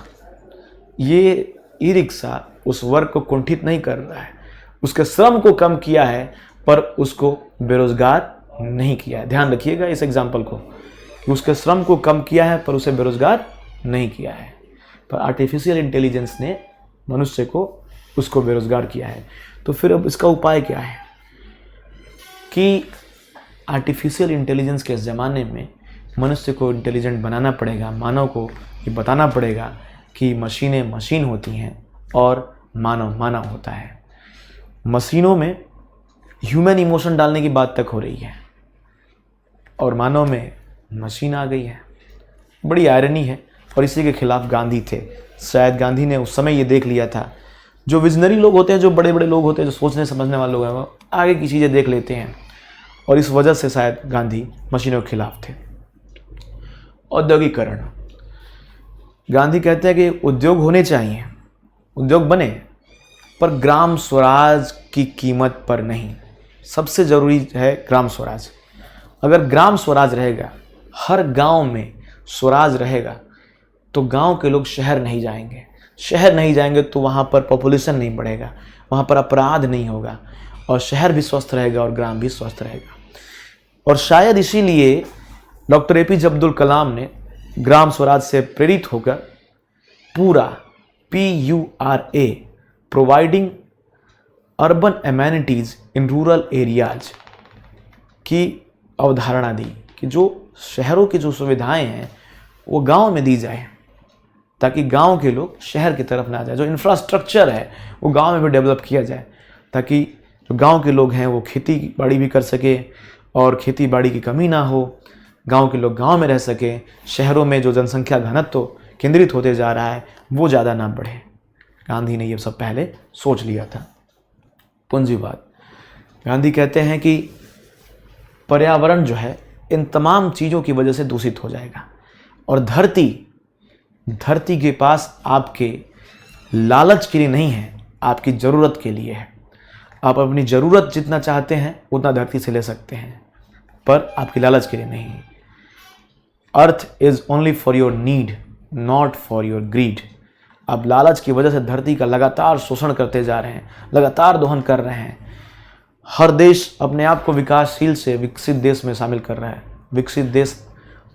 ये ई रिक्शा उस वर्ग को कुंठित नहीं कर रहा है, उसके श्रम को कम किया है पर उसको बेरोजगार नहीं किया है। ध्यान रखिएगा इस एग्जाम्पल को कि उसके श्रम को कम किया है पर उसे बेरोजगार नहीं किया है। पर आर्टिफिशियल इंटेलिजेंस ने मनुष्य को उसको बेरोजगार किया है। तो फिर अब इसका उपाय क्या है कि आर्टिफिशियल इंटेलिजेंस के इस ज़माने में मनुष्य को इंटेलिजेंट बनाना पड़ेगा। मानव को ये बताना पड़ेगा कि मशीनें मशीन होती हैं और मानव मानव होता है। मशीनों में ह्यूमन इमोशन डालने की बात तक हो रही है और मानव में मशीन आ गई है। बड़ी आयरनी है और इसी के खिलाफ गांधी थे। शायद गांधी ने उस समय ये देख लिया था। जो विजनरी लोग होते हैं, जो बड़े बड़े लोग होते हैं, जो सोचने समझने वाले लोग हैं, वो आगे की चीज़ें देख लेते हैं और इस वजह से शायद गांधी मशीनों के खिलाफ थे। औद्योगिकरण, गांधी कहते हैं कि उद्योग होने चाहिए, उद्योग बने, पर ग्राम स्वराज की कीमत पर नहीं। सबसे ज़रूरी है ग्राम स्वराज। अगर ग्राम स्वराज रहेगा, हर गांव में स्वराज रहेगा, तो गांव के लोग शहर नहीं जाएंगे। शहर नहीं जाएंगे तो वहाँ पर पॉपुलेशन नहीं बढ़ेगा, वहाँ पर अपराध नहीं होगा और शहर भी स्वस्थ रहेगा और ग्राम भी स्वस्थ रहेगा। और शायद इसीलिए डॉक्टर APJ अब्दुल कलाम ने ग्राम स्वराज से प्रेरित होकर पूरा PURA providing urban amenities in rural areas की अवधारणा दी कि जो शहरों की जो सुविधाएं हैं वो गांव में दी जाए, ताकि गांव के लोग शहर की तरफ ना जाए। जो इंफ्रास्ट्रक्चर है वो गांव में भी डेवलप किया जाए, ताकि जो गांव के लोग हैं वो खेती बाड़ी भी कर सके और खेती बाड़ी की कमी ना हो, गांव के लोग गांव में रह सके। शहरों में जो जनसंख्या घनत्व केंद्रित होते जा रहा है वो ज़्यादा ना बढ़े। गांधी ने ये सब पहले सोच लिया था। पूंजीवाद, गांधी कहते हैं कि पर्यावरण जो है इन तमाम चीज़ों की वजह से दूषित हो जाएगा और धरती के पास आपके लालच के लिए नहीं है, आपकी ज़रूरत के लिए है। आप अपनी ज़रूरत जितना चाहते हैं उतना धरती से ले सकते हैं, पर आपकी लालच के लिए नहीं। Earth is only for your need, not for your greed. आप लालच की वजह से धरती का लगातार शोषण करते जा रहे हैं, लगातार दोहन कर रहे हैं। हर देश अपने आप को विकासशील से विकसित देश में शामिल कर रहा है। विकसित देश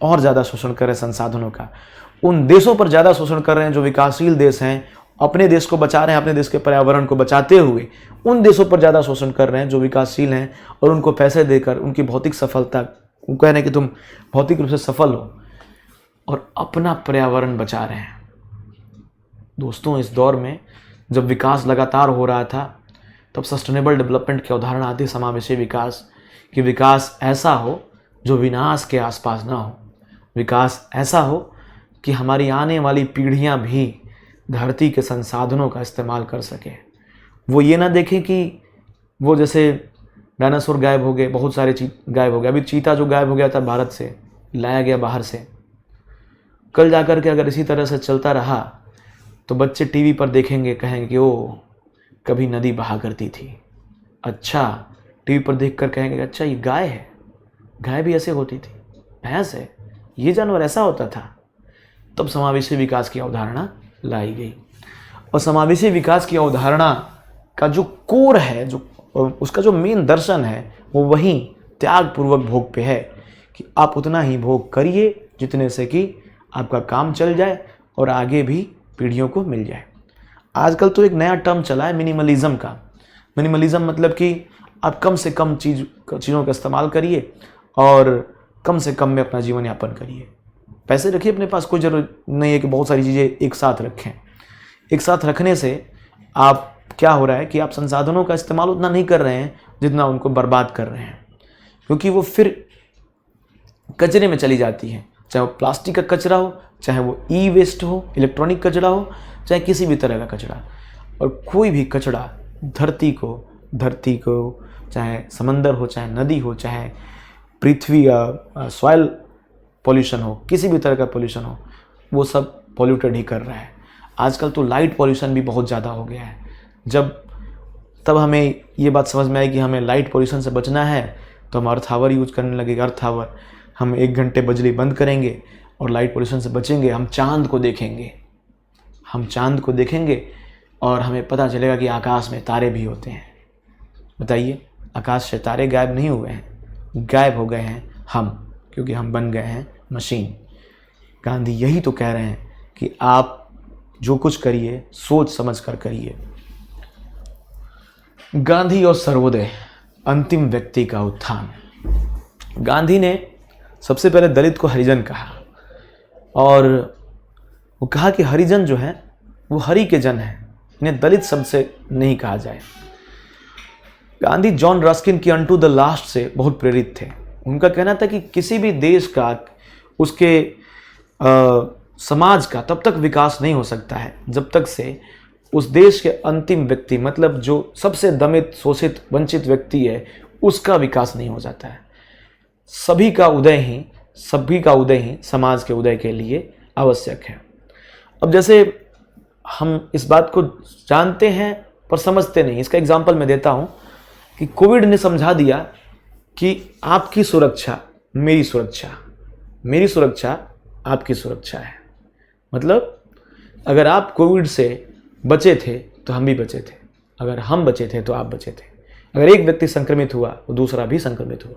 और ज़्यादा शोषण कर रहे हैं संसाधनों का। उन देशों पर ज़्यादा शोषण कर रहे हैं जो विकासशील देश हैं, अपने देश को बचा रहे हैं, अपने देश के पर्यावरण को बचाते हुए उन देशों पर ज़्यादा शोषण कर रहे हैं जो विकासशील हैं और उनको पैसे देकर उनकी भौतिक सफलता, वो कह रहे हैं कि तुम भौतिक रूप से सफल हो, और अपना पर्यावरण बचा रहे हैं। दोस्तों, इस दौर में जब विकास लगातार हो रहा था तब सस्टेनेबल डेवलपमेंट की अवधारणा आती, समावेशी विकास, कि विकास ऐसा हो जो विनाश के आसपास ना हो। विकास ऐसा हो कि हमारी आने वाली पीढ़ियां भी धरती के संसाधनों का इस्तेमाल कर सके। वो ये ना देखें कि वो जैसे डायनासोर गायब हो गए, बहुत सारे गायब हो गए। अभी चीता जो गायब हो गया था भारत से, लाया गया बाहर से, कल जाकर के अगर इसी तरह से चलता रहा तो बच्चे टीवी पर देखेंगे, कहेंगे कि ओ कभी नदी बहा करती थी। अच्छा, टीवी पर देखकर कहेंगे अच्छा ये गाय है, गाय भी ऐसे होती थी, भैंस है, ये जानवर ऐसा होता था। तब समावेशी विकास की अवधारणा लाई गई। और समावेशी विकास की अवधारणा का जो कोर है, जो उसका जो मेन दर्शन है, वो वहीं त्यागपूर्वक भोग पे है कि आप उतना ही भोग करिए जितने से कि आपका काम चल जाए और आगे भी पीढ़ियों को मिल जाए। आजकल तो एक नया टर्म चला है मिनिमलिज्म का। मिनिमलिज्म मतलब कि आप कम से कम चीज़ों का इस्तेमाल करिए और कम से कम में अपना जीवन यापन करिए। पैसे रखिए अपने पास, कोई ज़रूरत नहीं है कि बहुत सारी चीज़ें एक साथ रखें। एक साथ रखने से आप क्या हो रहा है कि आप संसाधनों का इस्तेमाल उतना नहीं कर रहे हैं जितना उनको बर्बाद कर रहे हैं, क्योंकि वो फिर कचरे में चली जाती है। चाहे वो प्लास्टिक का कचरा हो, चाहे वो ई वेस्ट हो, इलेक्ट्रॉनिक कचरा हो, चाहे किसी भी तरह का कचरा। और कोई भी कचरा धरती को चाहे समंदर हो, चाहे नदी हो, चाहे पृथ्वी या सॉइल पॉल्यूशन हो, किसी भी तरह का पॉल्यूशन हो, वो सब पॉल्यूटेड ही कर रहा है। आजकल तो लाइट पॉल्यूशन भी बहुत ज़्यादा हो गया है। तब हमें ये बात समझ में आई कि हमें लाइट पॉल्यूशन से बचना है तो हम अर्थ आवर यूज करने लगेंगे। अर्थ आवर, हम 1 घंटे बिजली बंद करेंगे और लाइट पॉल्यूशन से बचेंगे। हम चांद को देखेंगे और हमें पता चलेगा कि आकाश में तारे भी होते हैं। बताइए, आकाश से तारे गायब नहीं हुए हैं, गायब हो गए हैं हम, क्योंकि हम बन गए हैं मशीन। गांधी यही तो कह रहे हैं कि आप जो कुछ करिए सोच समझ कर करिए। गांधी और सर्वोदय, अंतिम व्यक्ति का उत्थान। गांधी ने सबसे पहले दलित को हरिजन कहा और वो कहा कि हरिजन जो है वो हरि के जन हैं, इन्हें दलित शब्द से नहीं कहा जाए। गांधी जॉन रस्किन की अनटू द लास्ट से बहुत प्रेरित थे। उनका कहना था कि किसी भी देश का, उसके समाज का तब तक विकास नहीं हो सकता है जब तक से उस देश के अंतिम व्यक्ति, मतलब जो सबसे दमित, शोषित, वंचित व्यक्ति है, उसका विकास नहीं हो जाता है। सभी का उदय ही समाज के उदय के लिए आवश्यक है। अब जैसे हम इस बात को जानते हैं पर समझते नहीं, इसका एग्जाम्पल मैं देता हूँ कि कोविड ने समझा दिया कि आपकी सुरक्षा मेरी सुरक्षा, मेरी सुरक्षा आपकी सुरक्षा है। मतलब अगर आप कोविड से बचे थे तो हम भी बचे थे, अगर हम बचे थे तो आप बचे थे। अगर एक व्यक्ति संक्रमित हुआ तो दूसरा भी संक्रमित हुआ।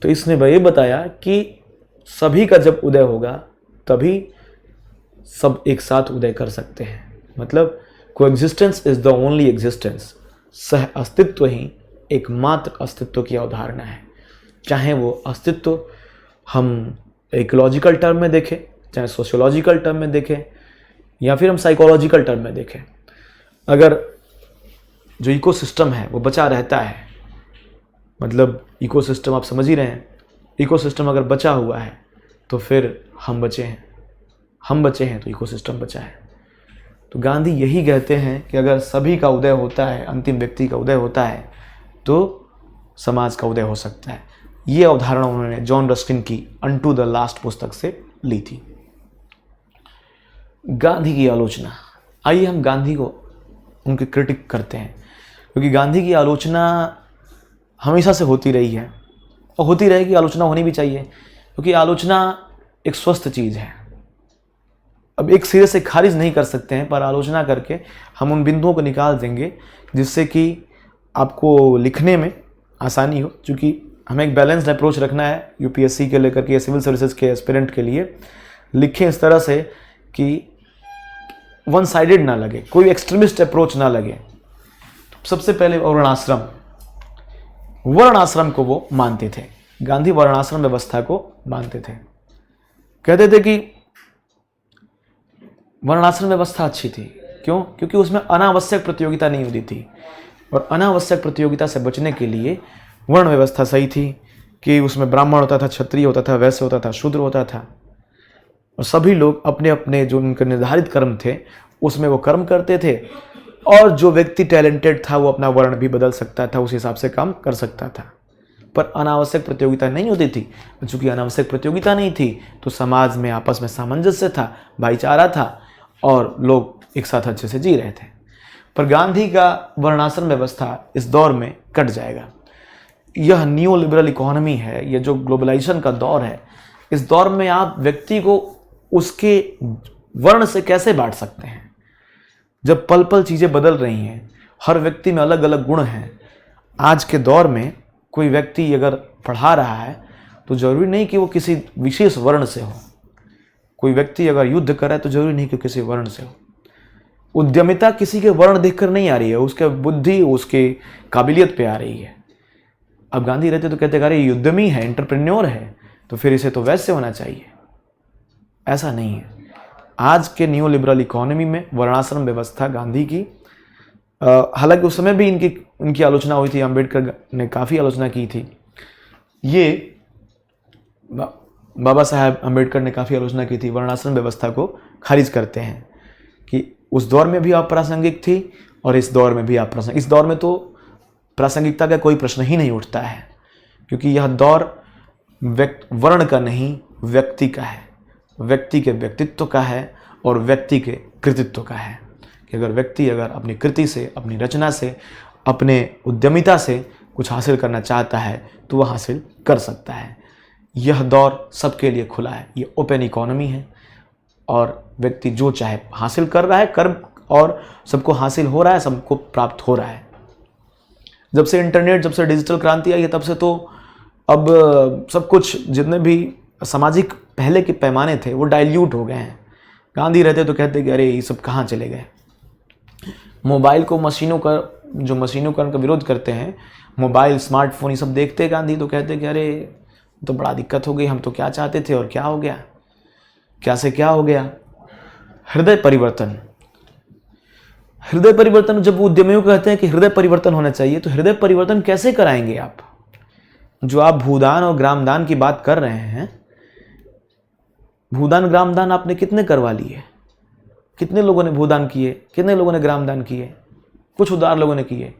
तो इसने ये बताया कि सभी का जब उदय होगा तभी सब एक साथ उदय कर सकते हैं। मतलब coexistence is the only existence, सह अस्तित्व ही एकमात्र अस्तित्व की अवधारणा है। चाहे वो अस्तित्व हम इकोलॉजिकल टर्म में देखें, चाहे सोशियोलॉजिकल टर्म में देखें, या फिर हम साइकोलॉजिकल टर्म में देखें। अगर जो इकोसिस्टम है वो बचा रहता है, मतलब इकोसिस्टम आप समझ ही रहे हैं, इकोसिस्टम अगर बचा हुआ है तो फिर हम बचे हैं, हम बचे हैं तो इकोसिस्टम बचा है। तो गांधी यही कहते हैं कि अगर सभी का उदय होता है, अंतिम व्यक्ति का उदय होता है, तो समाज का उदय हो सकता है। ये अवधारणा उन्होंने जॉन रस्किन की अनटू द लास्ट पुस्तक से ली थी। गांधी की आलोचना। आइए हम गांधी को उनकी क्रिटिक करते हैं, क्योंकि गांधी की आलोचना हमेशा से होती रही है और होती रहेगी। आलोचना होनी भी चाहिए, क्योंकि आलोचना एक स्वस्थ चीज़ है। अब एक सिरे से खारिज नहीं कर सकते हैं, पर आलोचना करके हम उन बिंदुओं को निकाल देंगे जिससे कि आपको लिखने में आसानी हो। क्योंकि हमें एक बैलेंस्ड अप्रोच रखना है यूपीएससी के लेकर के, सिविल सर्विसेज के एस्पिरेंट के लिए। लिखें इस तरह से कि वन साइडेड ना लगे, कोई एक्सट्रीमिस्ट अप्रोच ना लगे। सबसे पहले वर्णाश्रम, वर्णाश्रम को वो मानते थे। गांधी वर्णाश्रम व्यवस्था को मानते थे। कहते थे कि वर्णाश्रम व्यवस्था अच्छी थी। क्यों? क्योंकि उसमें अनावश्यक प्रतियोगिता नहीं होती थी, और अनावश्यक प्रतियोगिता से बचने के लिए वर्ण व्यवस्था सही थी कि उसमें ब्राह्मण होता था, क्षत्रिय होता था, वैश्य होता था, शूद्र होता था, और सभी लोग अपने अपने जो उनके निर्धारित कर्म थे उसमें वो कर्म करते थे। और जो व्यक्ति टैलेंटेड था वो अपना वर्ण भी बदल सकता था, उस हिसाब से काम कर सकता था। पर अनावश्यक प्रतियोगिता नहीं होती थी। चूंकि अनावश्यक प्रतियोगिता नहीं थी तो समाज में आपस में सामंजस्य था, भाईचारा था, और लोग एक साथ अच्छे से जी रहे थे। पर गांधी का वर्णाश्रम व्यवस्था इस दौर में कट जाएगा। यह न्यू लिबरल इकोनॉमी है, यह जो ग्लोबलाइजेशन का दौर है, इस दौर में आप व्यक्ति को उसके वर्ण से कैसे बांट सकते हैं? जब पल पल चीज़ें बदल रही हैं, हर व्यक्ति में अलग अलग गुण हैं। आज के दौर में कोई व्यक्ति अगर पढ़ा रहा है तो जरूरी नहीं कि वो किसी विशेष वर्ण से हो। कोई व्यक्ति अगर युद्ध कर रहा है तो जरूरी नहीं कि किसी वर्ण से हो। उद्यमिता किसी के वर्ण देखकर नहीं आ रही है, उसके बुद्धि, उसके काबिलियत पे आ रही है। अब गांधी रहते तो कहते अरे उद्यमी है, एंटरप्रेन्योर है, तो फिर इसे तो वैसे होना चाहिए। ऐसा नहीं है। आज के न्यू लिबरल इकोनॉमी में वर्णाश्रम व्यवस्था गांधी की, हालांकि उस समय भी इनकी आलोचना हुई थी, अंबेडकर ने काफ़ी आलोचना की थी। ये बाबा साहब अंबेडकर ने काफ़ी आलोचना की थी, वर्णाश्रम व्यवस्था को खारिज करते हैं कि उस दौर में भी अप्रासंगिक थी और इस दौर में भी अप्रासंगिक। इस दौर में तो प्रासंगिकता का कोई प्रश्न ही नहीं उठता है, क्योंकि यह दौर वर्ण का नहीं, व्यक्ति का है, व्यक्ति के व्यक्तित्व का है और व्यक्ति के कृतित्व का है। कि अगर व्यक्ति अपनी कृति से, अपनी रचना से, अपने उद्यमिता से कुछ हासिल करना चाहता है तो वह हासिल कर सकता है। यह दौर सबके लिए खुला है, ये ओपन इकोनॉमी है, और व्यक्ति जो चाहे हासिल कर रहा है, कर्म, और सबको हासिल हो रहा है, सबको प्राप्त हो रहा है। जब से इंटरनेट, जब से डिजिटल क्रांति आई है, तब से तो अब सब कुछ, जितने भी सामाजिक पहले के पैमाने थे वो डाइल्यूट हो गए हैं। गांधी रहते तो कहते कि अरे ये सब कहाँ चले गए। मोबाइल को, मशीनों का जो मशीनीकरण का विरोध करते हैं, मोबाइल, स्मार्टफोन ये सब देखते हैं गांधी तो कहते हैं कि अरे तो बड़ा दिक्कत हो गई, हम तो क्या चाहते थे और क्या हो गया, क्या से क्या हो गया। हृदय परिवर्तन, हृदय परिवर्तन, जब वो उद्यमियों को कहते हैं कि हृदय परिवर्तन होना चाहिए, तो हृदय परिवर्तन कैसे कराएंगे आप? जो आप भूदान और ग्रामदान की बात कर रहे हैं, भूदान ग्रामदान आपने कितने करवा लिए? कितने लोगों ने भूदान किए, कितने लोगों ने ग्रामदान किए? कुछ उदार लोगों ने किए।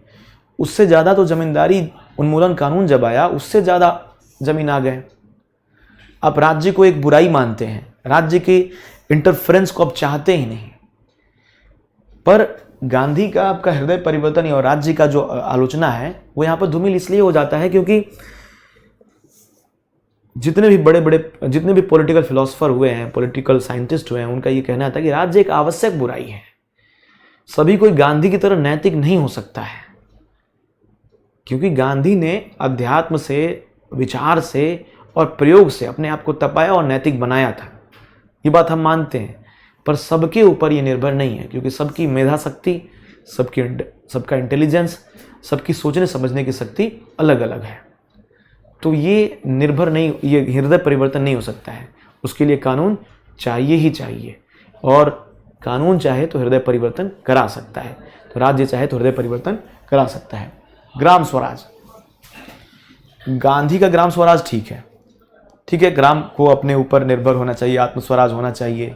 उससे ज़्यादा तो जमींदारी उन्मूलन कानून जब आया, उससे ज़्यादा जमीन आ गए। आप राज्य को एक बुराई मानते हैं, राज्य की इंटरफेरेंस को आप चाहते ही नहीं। पर गांधी का आपका हृदय परिवर्तन और राज्य का जो आलोचना है वो यहाँ पर धूमिल इसलिए हो जाता है क्योंकि जितने भी पॉलिटिकल फिलोसोफर हुए हैं, पॉलिटिकल साइंटिस्ट हुए हैं, उनका ये कहना था कि राज्य एक आवश्यक बुराई है। सभी कोई गांधी की तरह नैतिक नहीं हो सकता है, क्योंकि गांधी ने अध्यात्म से, विचार से और प्रयोग से अपने आप को तपाया और नैतिक बनाया था। ये बात हम मानते हैं, पर सबके ऊपर ये निर्भर नहीं है, क्योंकि सबकी मेधा शक्ति, सबका इंटेलिजेंस, सबकी सोचने समझने की शक्ति अलग अलग है। तो ये निर्भर नहीं, ये हृदय परिवर्तन नहीं हो सकता है। उसके लिए कानून चाहिए ही चाहिए, और कानून चाहे तो हृदय परिवर्तन करा सकता है, तो राज्य चाहे तो हृदय परिवर्तन करा सकता है। ग्राम स्वराज, गांधी का ग्राम स्वराज ठीक है, ग्राम को अपने ऊपर निर्भर होना चाहिए, आत्मस्वराज होना चाहिए,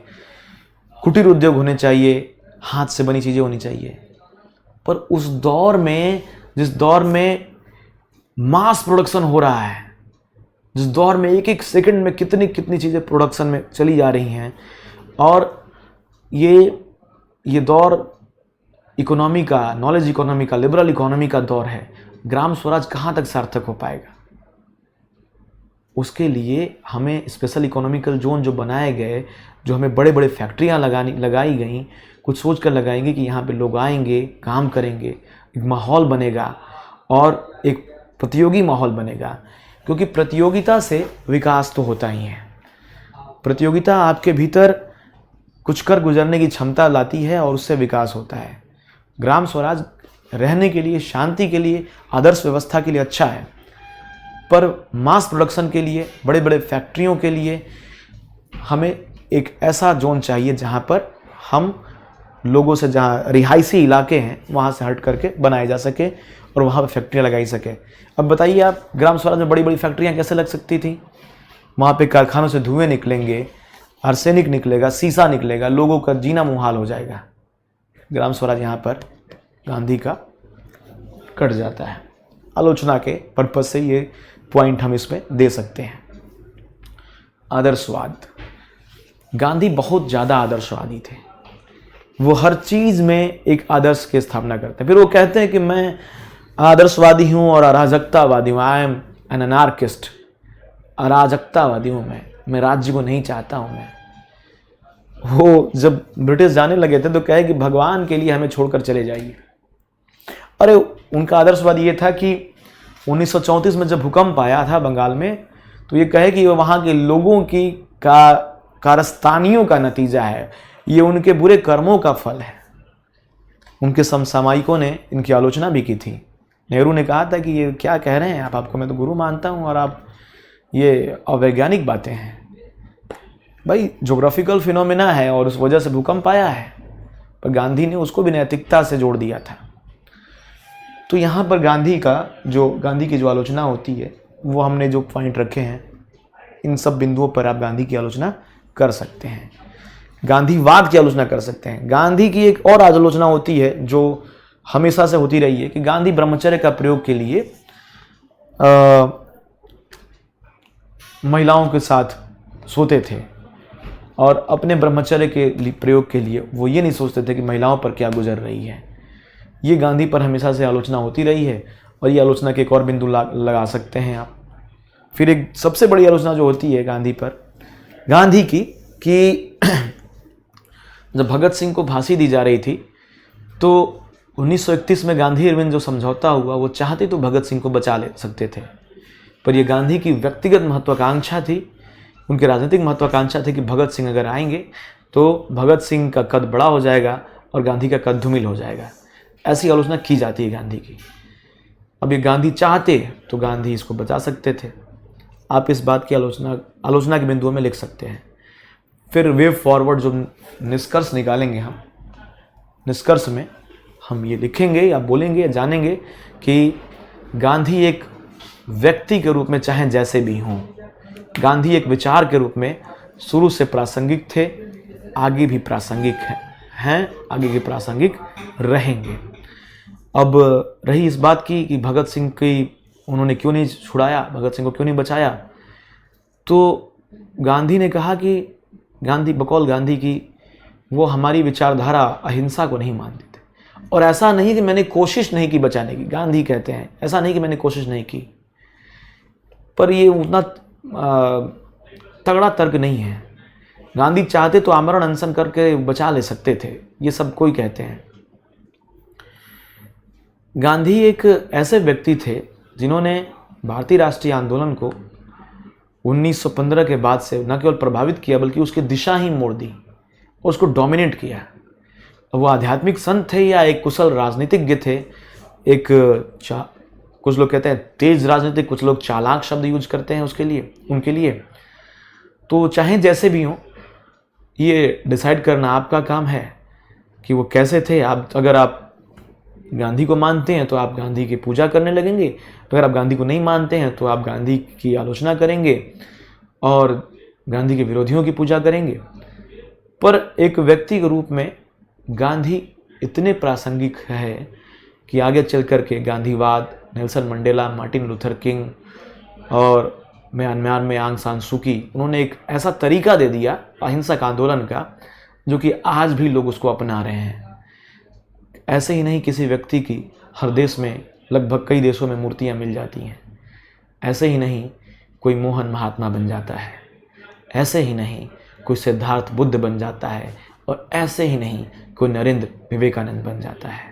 कुटीर उद्योग होने चाहिए, हाथ से बनी चीज़ें होनी चाहिए। पर उस दौर में, जिस दौर में मास प्रोडक्शन हो रहा है, जिस दौर में एक एक सेकंड में कितनी कितनी चीज़ें प्रोडक्शन में चली जा रही हैं, और ये दौर इकोनॉमी का, नॉलेज इकोनॉमी का, लिबरल इकोनॉमी का दौर है, ग्राम स्वराज कहाँ तक सार्थक हो पाएगा? उसके लिए हमें स्पेशल इकोनॉमिकल जोन जो बनाए गए, जो हमें बड़े बड़े फैक्ट्रियाँ लगाई गई, कुछ सोच कर लगाएंगे कि यहाँ पे लोग आएंगे, काम करेंगे, एक माहौल बनेगा और एक प्रतियोगी माहौल बनेगा, क्योंकि प्रतियोगिता से विकास तो होता ही है। प्रतियोगिता आपके भीतर कुछ कर गुजरने की क्षमता लाती है और उससे विकास होता है। ग्राम स्वराज रहने के लिए, शांति के लिए, आदर्श व्यवस्था के लिए अच्छा है, पर मास प्रोडक्शन के लिए, बड़े बड़े फैक्ट्रियों के लिए हमें एक ऐसा जोन चाहिए जहाँ पर हम लोगों से, जहाँ रिहायशी इलाके हैं वहाँ से हट करके बनाए जा सके और वहाँ पर फैक्ट्रियाँ लगाई सके। अब बताइए आप, ग्राम स्वराज में बड़ी बड़ी फैक्ट्रियाँ कैसे लग सकती थी? वहाँ पे कारखानों से धुएं निकलेंगे, आर्सेनिक निकलेगा, शीशा निकलेगा, लोगों का जीना मुहाल हो जाएगा। ग्राम स्वराज यहाँ पर गांधी का कट जाता है। आलोचना के पर्पज से ये पॉइंट हम इसमें दे सकते हैं। आदर्शवाद, गांधी बहुत ज़्यादा आदर्शवादी थे। वो हर चीज़ में एक आदर्श की स्थापना करते हैं। फिर वो कहते हैं कि मैं आदर्शवादी हूँ और अराजकतावादी हूँ, आई एम एन अनार्किस्ट। अराजकतावादी हूँ मैं राज्य को नहीं चाहता हूँ मैं। वो जब ब्रिटिश जाने लगे थे तो कहे कि भगवान के लिए हमें छोड़कर चले जाइए। अरे उनका आदर्शवाद ये था कि 1934 में जब भूकंप आया था बंगाल में, तो ये कहे कि वहाँ के लोगों की कारस्तानियों का नतीजा है, ये उनके बुरे कर्मों का फल है। उनके समसामयिकों ने इनकी आलोचना भी की थी। नेहरू ने कहा था कि ये क्या कह रहे हैं आप, आपको मैं तो गुरु मानता हूँ और आप ये अवैज्ञानिक बातें हैं। भाई ज्योग्राफिकल फिनोमेना है और उस वजह से भूकंप आया है, पर गांधी ने उसको भी नैतिकता से जोड़ दिया था। तो यहाँ पर गांधी की जो आलोचना होती है, वो हमने जो पॉइंट रखे हैं, इन सब बिंदुओं पर आप गांधी की आलोचना कर सकते हैं, गांधीवाद की आलोचना कर सकते हैं। गांधी की एक और आलोचना होती है जो हमेशा से होती रही है कि गांधी ब्रह्मचर्य का प्रयोग के लिए महिलाओं के साथ सोते थे, और अपने ब्रह्मचर्य के प्रयोग के लिए वो ये नहीं सोचते थे कि महिलाओं पर क्या गुजर रही है। ये गांधी पर हमेशा से आलोचना होती रही है, और ये आलोचना के एक और बिंदु लगा सकते हैं आप। फिर एक सबसे बड़ी आलोचना जो होती है गांधी की कि जब भगत सिंह को फांसी दी जा रही थी, तो 1931 में गांधी इरविन जो समझौता हुआ, वो चाहते तो भगत सिंह को बचा ले सकते थे, पर ये गांधी की व्यक्तिगत महत्वाकांक्षा थी, उनकी राजनीतिक महत्वाकांक्षा थी कि भगत सिंह अगर आएंगे तो भगत सिंह का कद बड़ा हो जाएगा और गांधी का कद धूमिल हो जाएगा। ऐसी आलोचना की जाती है गांधी की। अब ये गांधी चाहते तो गांधी इसको बचा सकते थे। आप इस बात की आलोचना के बिंदुओं में लिख सकते हैं। फिर वे फॉरवर्ड जो निष्कर्ष निकालेंगे हम, निष्कर्ष में हम ये लिखेंगे या बोलेंगे या जानेंगे कि गांधी एक व्यक्ति के रूप में चाहे जैसे भी हों, गांधी एक विचार के रूप में शुरू से प्रासंगिक थे, आगे भी प्रासंगिक हैं, आगे भी प्रासंगिक रहेंगे। अब रही इस बात की कि भगत सिंह की उन्होंने क्यों नहीं छुड़ाया, भगत सिंह को क्यों नहीं बचाया, तो गांधी ने कहा कि बकौल गांधी की वो हमारी विचारधारा अहिंसा को नहीं मानते थे। और ऐसा नहीं कि मैंने कोशिश नहीं की बचाने की, गांधी कहते हैं ऐसा नहीं कि मैंने कोशिश नहीं की, पर ये उतना तगड़ा तर्क नहीं है। गांधी चाहते तो आमरण अनशन करके बचा ले सकते थे, ये सब कोई कहते हैं। गांधी एक ऐसे व्यक्ति थे जिन्होंने भारतीय राष्ट्रीय आंदोलन को 1915 के बाद से न केवल प्रभावित किया बल्कि उसकी दिशा ही मोड़ दी और उसको डोमिनेट किया। वो आध्यात्मिक संत थे या एक कुशल राजनीतिज्ञ थे, कुछ लोग कहते हैं तेज राजनीतिक, कुछ लोग चालाक शब्द यूज करते हैं उनके लिए। तो चाहे जैसे भी हो, ये डिसाइड करना आपका काम है कि वो कैसे थे। अगर आप गांधी को मानते हैं तो आप गांधी की पूजा करने लगेंगे, अगर आप गांधी को नहीं मानते हैं तो आप गांधी की आलोचना करेंगे और गांधी के विरोधियों की पूजा करेंगे। पर एक व्यक्ति के रूप में गांधी इतने प्रासंगिक है कि आगे चल कर के गांधीवाद, Nelson Mandela, Martin Luther King और म्यांमार में आंग सान सू की, उन्होंने एक ऐसा तरीका दे दिया अहिंसक आंदोलन का जो कि आज भी लोग उसको अपना रहे हैं। ऐसे ही नहीं किसी व्यक्ति की हर देश में, लगभग कई देशों में मूर्तियां मिल जाती हैं। ऐसे ही नहीं कोई मोहन महात्मा बन जाता है, ऐसे ही नहीं कोई सिद्धार्थ बुद्ध बन जाता है, और ऐसे ही नहीं कोई नरेंद्र विवेकानंद बन जाता है।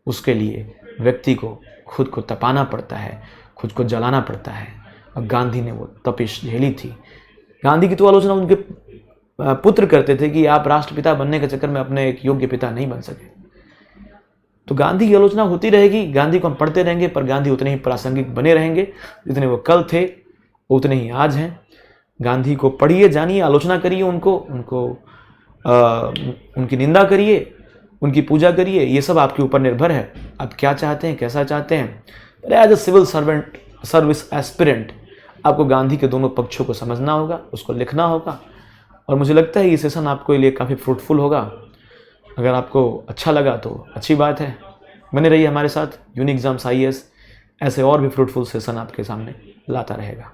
उसके लिए व्यक्ति को खुद को तपाना पड़ता है, खुद को जलाना पड़ता है। और गांधी ने वो तपिश झेली थी। गांधी की तो आलोचना उनके पुत्र करते थे कि आप राष्ट्रपिता बनने के चक्कर में अपने एक योग्य पिता नहीं बन सके। तो गांधी की आलोचना होती रहेगी, गांधी को हम पढ़ते रहेंगे, पर गांधी उतने ही प्रासंगिक बने रहेंगे जितने वो कल थे उतने ही आज हैं। गांधी को पढ़िए, जानिए, आलोचना करिए, उनकी निंदा करिए, उनकी पूजा करिए, ये सब आपके ऊपर निर्भर है। आप क्या चाहते हैं, कैसा चाहते हैं। As a civil service aspirant आपको गांधी के दोनों पक्षों को समझना होगा, उसको लिखना होगा। और मुझे लगता है ये सेशन आपके लिए काफ़ी फ्रूटफुल होगा। अगर आपको अच्छा लगा तो अच्छी बात है। बने रहिए हमारे साथ। यूनिक एग्जाम्स IAS ऐसे और भी फ्रूटफुल सेशन आपके सामने लाता रहेगा।